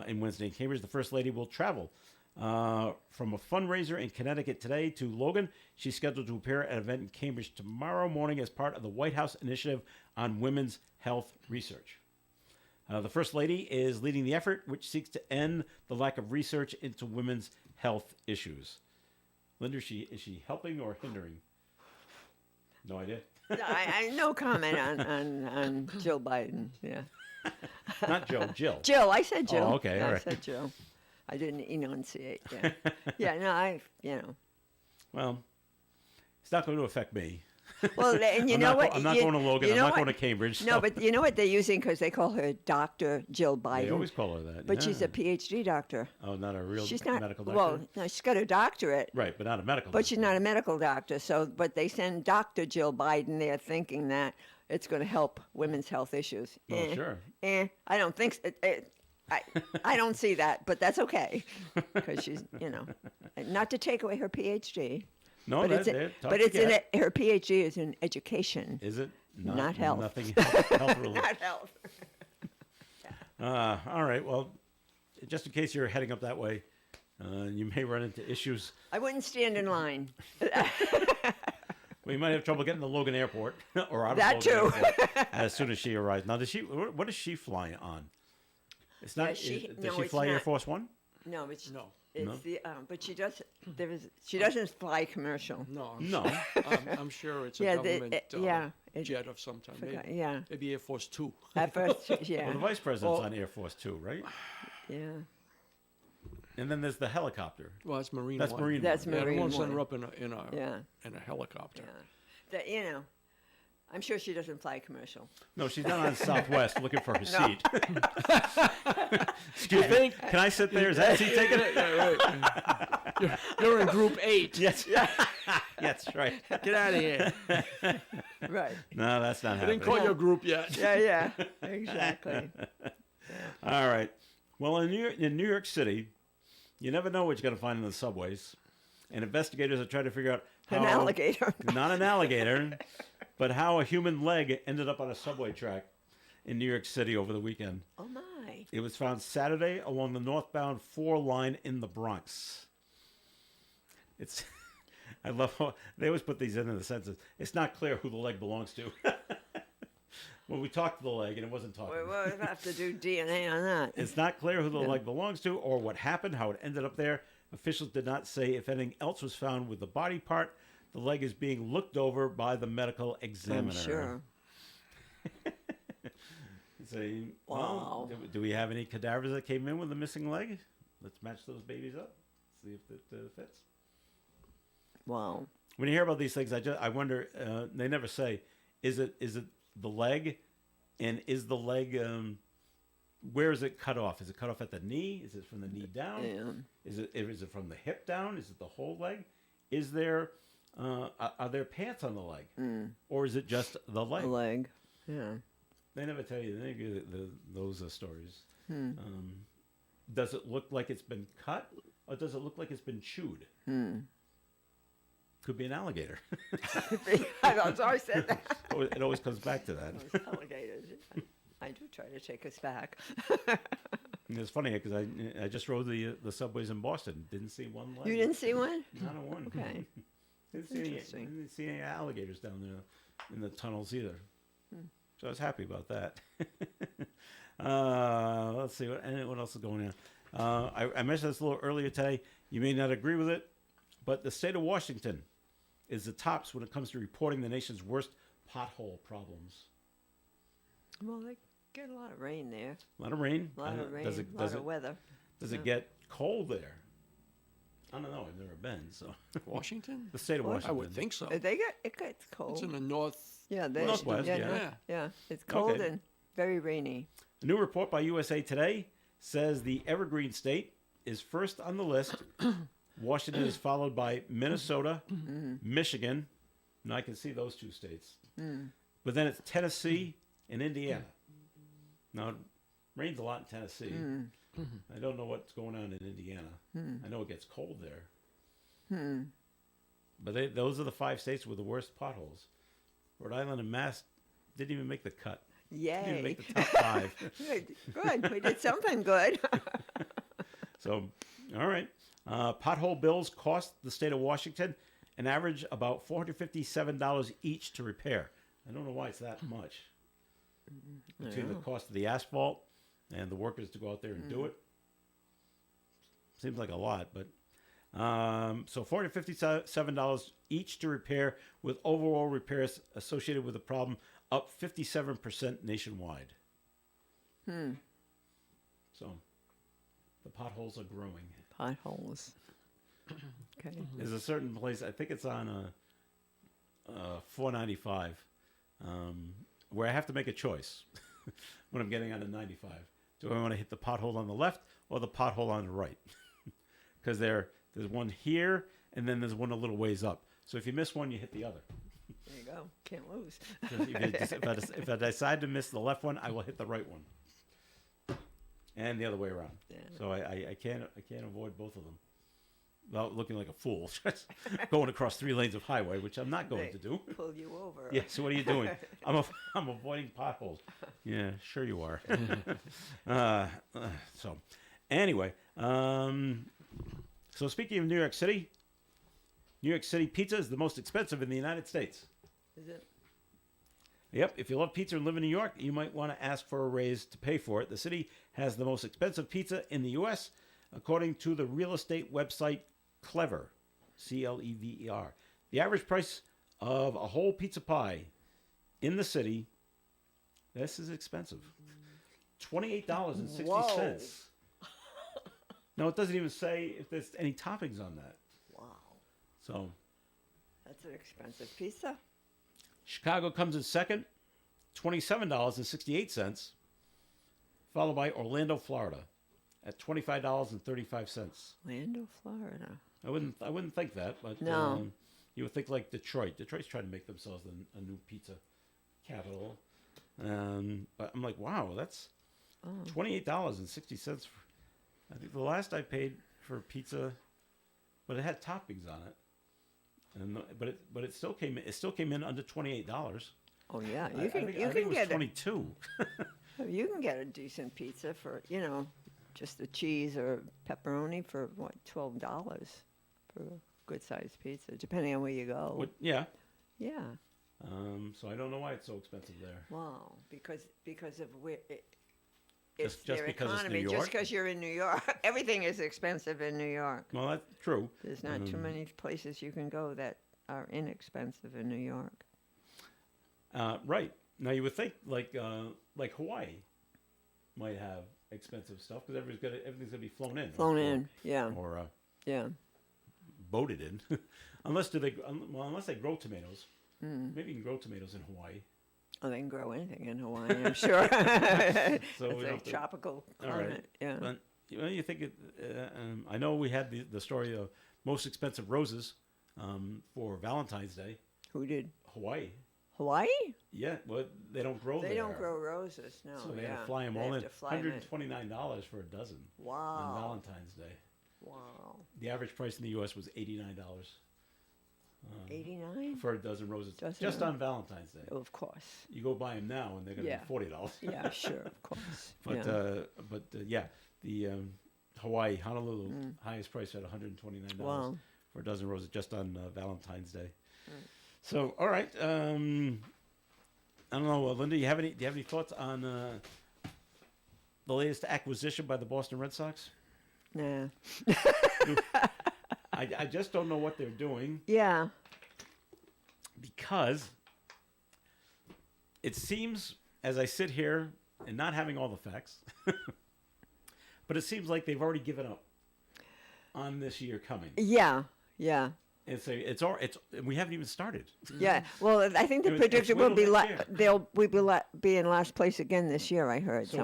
in Wednesday in Cambridge. The First Lady will travel from a fundraiser in Connecticut today to Logan. She's scheduled to appear at an event in Cambridge tomorrow morning as part of the White House Initiative on Women's Health Research. The First Lady is leading the effort, which seeks to end the lack of research into women's health issues. Linda, is she helping or hindering? No idea. I no comment on Jill Biden. Yeah. Not Joe, Jill. Jill, I said Jill. Oh, okay, all I right. said Jill. I didn't enunciate. Yeah. Yeah. No, Well, it's not going to affect me. Well, and you I'm know not what? I'm not You- going to Logan. you I'm know not what? going to Cambridge. No, so- but you know what they're using because they call her Dr. Jill Biden. They always call her that. But she's yeah. a PhD doctor. Oh, not a real She's not. medical doctor? Well, no, she's got a doctorate. Right, but not a medical But doctor. she's not a medical doctor. So, but they send Dr. Jill Biden there thinking that it's going to help women's health issues. Oh, sure. I don't think so. I don't see that, but that's okay because she's, not to take away her PhD. No, but they're tough but to it's in get. her PhD is in education, Is it? not health. Nothing health related. not health. All right. Well, just in case you're heading up that way, you may run into issues. I wouldn't stand in line. We might have trouble getting to Logan Airport or out of That Logan too. Airport as soon as she arrives. Now, does she? What does she fly on? It's not. she- does no, she it's fly Air not. Force One? No, it's No. It's No? the but she does. She doesn't fly commercial. No. No. I'm sure it's a Yeah, government it- jet of some type. Forgot- Maybe, yeah. maybe Air Force Two. At first, yeah, Well, the vice president's Oh. on Air Force Two, right? yeah. And then there's the helicopter. Well, that's Marine That's One. Marine. That's One. Yeah, I don't Marine want to send One. her up in Yeah. a helicopter. Yeah. That I'm sure she doesn't fly commercial. No, she's not on Southwest looking for her No. seat. Excuse me. Can I sit there? Is that seat taken? Yeah, right. you're in Group 8. Yes. That's right. Get out of here. Right. No, that's not I happening. didn't call your group yet. Yeah. Exactly. All right. Well, in New York City, you never know what you're going to find in the subways, and investigators are trying to figure out how An alligator. not an alligator, but how a human leg ended up on a subway track in New York City over the weekend. Oh my. It was found Saturday along the northbound 4 line in the Bronx. It's, I love how they always put these in the sentence. It's not clear who the leg belongs to. Well, we talked to the leg and it wasn't talking. We'll have to do DNA on that. It's not clear who the leg belongs to or what happened, how it ended up there. Officials did not say if anything else was found with the body part. The leg is being looked over by the medical examiner. I'm sure. Say, Wow. well, do we have any cadavers that came in with a missing leg? Let's match those babies up. See if it fits. Wow. When you hear about these things, I wonder. They never say, is it the leg, and is the leg where is it cut off? Is it cut off at the knee? Is it from the knee down? Yeah. Is it from the hip down? Is it the whole leg? Is there are there pants on the leg, or is it just the leg? A leg. Yeah. They never tell you. They give those stories. Does it look like it's been cut, or does it look like it's been chewed? Could be an alligator. I sorry, I said that. It always comes back to that. Those alligators. I do try to take us back. And it's funny because I just rode the subways in Boston. Didn't see one leg. You didn't see one? Not a one. Okay. Interesting. Didn't see any alligators down there in the tunnels either. So I was happy about that. Let's see what else is going on. I mentioned this a little earlier today. You may not agree with it, but the state of Washington is the tops when it comes to reporting the nation's worst pothole problems. Well, they get a lot of rain there. A lot of rain. A lot of rain. Does it, a lot of weather. Does it get cold there? I don't know. I've never been. So Washington? the state of Washington. I would think so. It gets cold. It's in the north. Yeah, Northwest, yeah. Yeah, it's cold Okay. and very rainy. A new report by USA Today says the Evergreen State is first on the list. Washington is followed by Minnesota, Michigan. And I can see those two states. But then it's Tennessee and Indiana. Now, it rains a lot in Tennessee. I don't know what's going on in Indiana. I know it gets cold there. But those are the 5 states with the worst potholes. Rhode Island and Mass didn't even make the cut. Didn't even Yay. make the top 5. Good. We did something good. So, all right. Pothole bills cost the state of Washington an average about $457 each to repair. I don't know why it's that much. Between the cost of the asphalt and the workers to go out there and do it. Seems like a lot, but so $457 each to repair, with overall repairs associated with the problem up 57% nationwide. So the potholes are growing. Potholes. Okay. There's a certain place, I think it's on 495, where I have to make a choice when I'm getting on the 95. Do I want to hit the pothole on the left or the pothole on the right? Because there's one here, and then there's one a little ways up. So if you miss one, you hit the other. There you go. Can't lose. If I decide to miss the left one, I will hit the right one, and the other way around. Yeah. So I can't avoid both of them. without looking like a fool, just going across 3 lanes of highway, which I'm not going They to do. pull you over. Yeah, so what are you doing? I'm avoiding potholes. Yeah, sure you are. So, anyway, so speaking of New York City pizza is the most expensive in the United States. Is it? Yep, if you love pizza and live in New York, you might want to ask for a raise to pay for it. The city has the most expensive pizza in the U.S., according to the real estate website Clever, Clever. The average price of a whole pizza pie in the city, this is expensive, $28.60. Whoa. No, it doesn't even say if there's any toppings on that. Wow. So That's an expensive pizza. Chicago comes in second, $27.68, followed by Orlando, Florida, at $25.35. Orlando, Florida. I wouldn't think that, but No. you would think like Detroit. Detroit's trying to make themselves a new pizza capital. But I'm like, wow, that's $28.60. I think the last I paid for pizza, but it had toppings on it. But it still came in under $28. Oh yeah, I you can think you it can was get 22. you can get a decent pizza for just the cheese or pepperoni for what $12 for a good sized pizza, depending on where you go. Yeah. Yeah. So I don't know why it's so expensive there. Wow, because of where Just their because it's New economy. York? Just because you're in New York, everything is expensive in New York. Well, that's true. There's not too many places you can go that are inexpensive in New York. Right. Now you would think like Hawaii might have expensive stuff because everything's gonna be flown in. Flown in, yeah, Or yeah. boated in, unless they grow tomatoes. Maybe you can grow tomatoes in Hawaii. Oh, they can grow anything in Hawaii, I'm sure. So It's we don't a have to- tropical All right. climate. Yeah. But you think it? I know we had the story of most expensive roses for Valentine's Day. Who did? Hawaii. Hawaii? Yeah, well, they don't grow there. They don't grow roses, no. So they yeah. had to fly them They all have in. to fly 'em in. $129 for a dozen on Wow. Valentine's Day. Wow. The average price in the U.S. was $89 $89? for a dozen roses, Dozen just of- on Valentine's Day. Of course. You go buy them now, and they're going to Yeah. be $40. Yeah, sure, of course. But yeah. the Hawaii, Honolulu, highest price at $129 Wow. for a dozen roses just on Valentine's Day. So, all right, I don't know, Linda. Do you have any thoughts on the latest acquisition by the Boston Red Sox? Nah. I just don't know what they're doing Yeah. because it seems, as I sit here and not having all the facts, but it seems like they've already given up on this year coming. Yeah. Yeah. We haven't even started. Yeah. Well, I think the It's prediction will be whittled next year. they'll be in last place again this year. I heard. So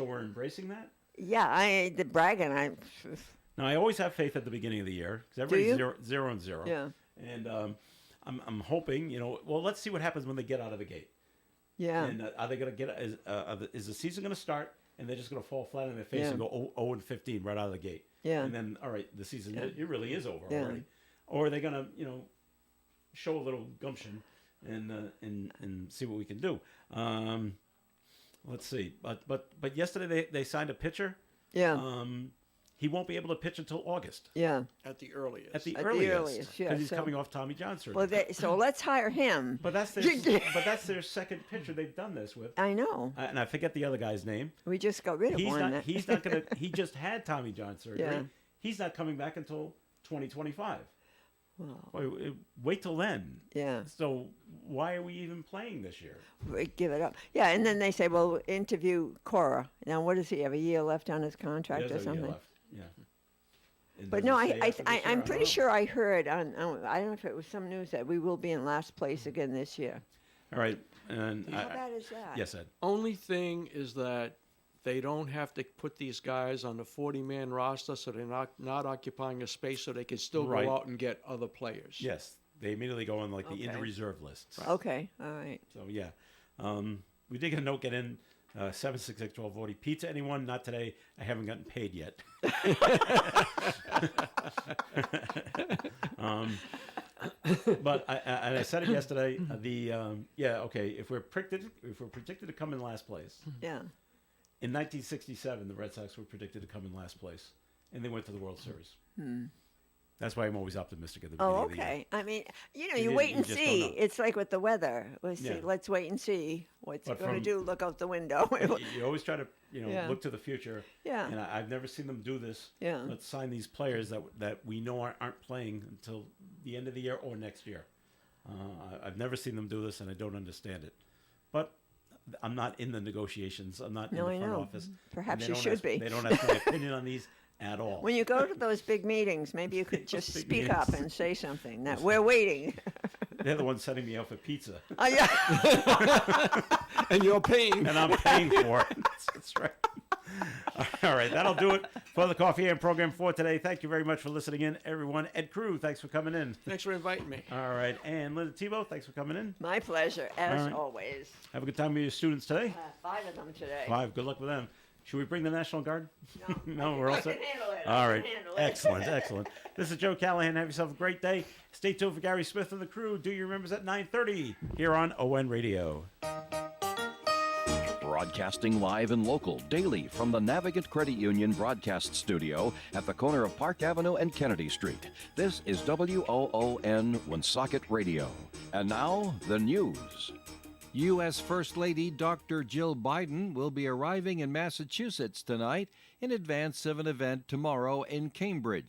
we're embracing that. Yeah. The bragging. Now I always have faith at the beginning of the year because Do you? everybody's 0-0. Yeah. And I'm hoping, well, let's see what happens when they get out of the gate. Yeah. And are they going to get? Is the season going to start and they're just going to fall flat on their face Yeah. and go 0-15 right out of the gate? Yeah. And then, all right, the season it really is over Yeah. already. Or are they going to, show a little gumption and see what we can do? Let's see. But yesterday they signed a pitcher. Yeah. He won't be able to pitch until August. Yeah. At the earliest. At the At the earliest, earliest, yeah, because he's so- coming off Tommy John surgery. Well, so let's hire him. but that's their second pitcher they've done this with. I know. And I forget the other guy's name. We just got rid of one. He's not gonna. He just had Tommy John surgery. Yeah. He's not coming back until 2025. Well, Wait till then. yeah. So why are we even playing this year? We give it up. Yeah, and then they say, well, interview Cora. Now, what does he have? A year left on his He contract does or have a year something? left. Yeah. And But does no, it say after this year? I'm I pretty don't know. sure I heard on I don't know if it was some news that we will be in last place again this year. All right. And How bad is that? yes, Ed. Only thing is that they don't have to put these guys on the 40-man roster, so they're not occupying a space, so they can still Right. go out and get other players. Yes, they immediately go on like the Okay. injury reserve list. Okay, all right. So yeah, we did get a note get in 766-1240. Pizza, anyone? Not today. I haven't gotten paid yet. But I said it yesterday. If we're predicted to come in last place, Yeah. in 1967, the Red Sox were predicted to come in last place, and they went to the World Series. That's why I'm always optimistic at the beginning Oh, of the year. okay. I mean, you You wait and just don't see. know. It's like with the weather. Yeah. Let's wait and see what's But going to from- do. Look out the window. You always try to, Yeah. look to the future. Yeah. And I've never seen them do this. Yeah. Let's sign these players that we know aren't playing until the end of the year or next year. I've never seen them do this, and I don't understand it. But I'm not in the negotiations. I'm not No, in I the front know. office. and Perhaps they you don't should ask- be. They don't ask my opinion on these at all. When you go to those big meetings, maybe you could just big speak up meetings. and say something. That we're waiting. They're the ones sending me out for pizza, Oh, yeah. And you're paying. and I'm paying for it. That's right. All right, that'll do it for the Coffee and program for today. Thank you very much for listening in, everyone. Ed Crew, thanks for coming in. Thanks for inviting me. All right, and Linda Tebow, thanks for coming in. My pleasure, as All right. always. Have a good time with your students today. 5 of them today. 5. Good luck with them. Should we bring the National Guard? No, No, we're all I set. can handle it. All I right. can handle it. Excellent, excellent. This is Joe Callahan. Have yourself a great day. Stay tuned for Gary Smith and the crew. Do your members at 9:30 here on ON Radio. Broadcasting live and local daily from the Navigant Credit Union broadcast studio at the corner of Park Avenue and Kennedy Street. This is WOON Woonsocket Radio. And now, the news. U.S. First Lady Dr. Jill Biden will be arriving in Massachusetts tonight in advance of an event tomorrow in Cambridge.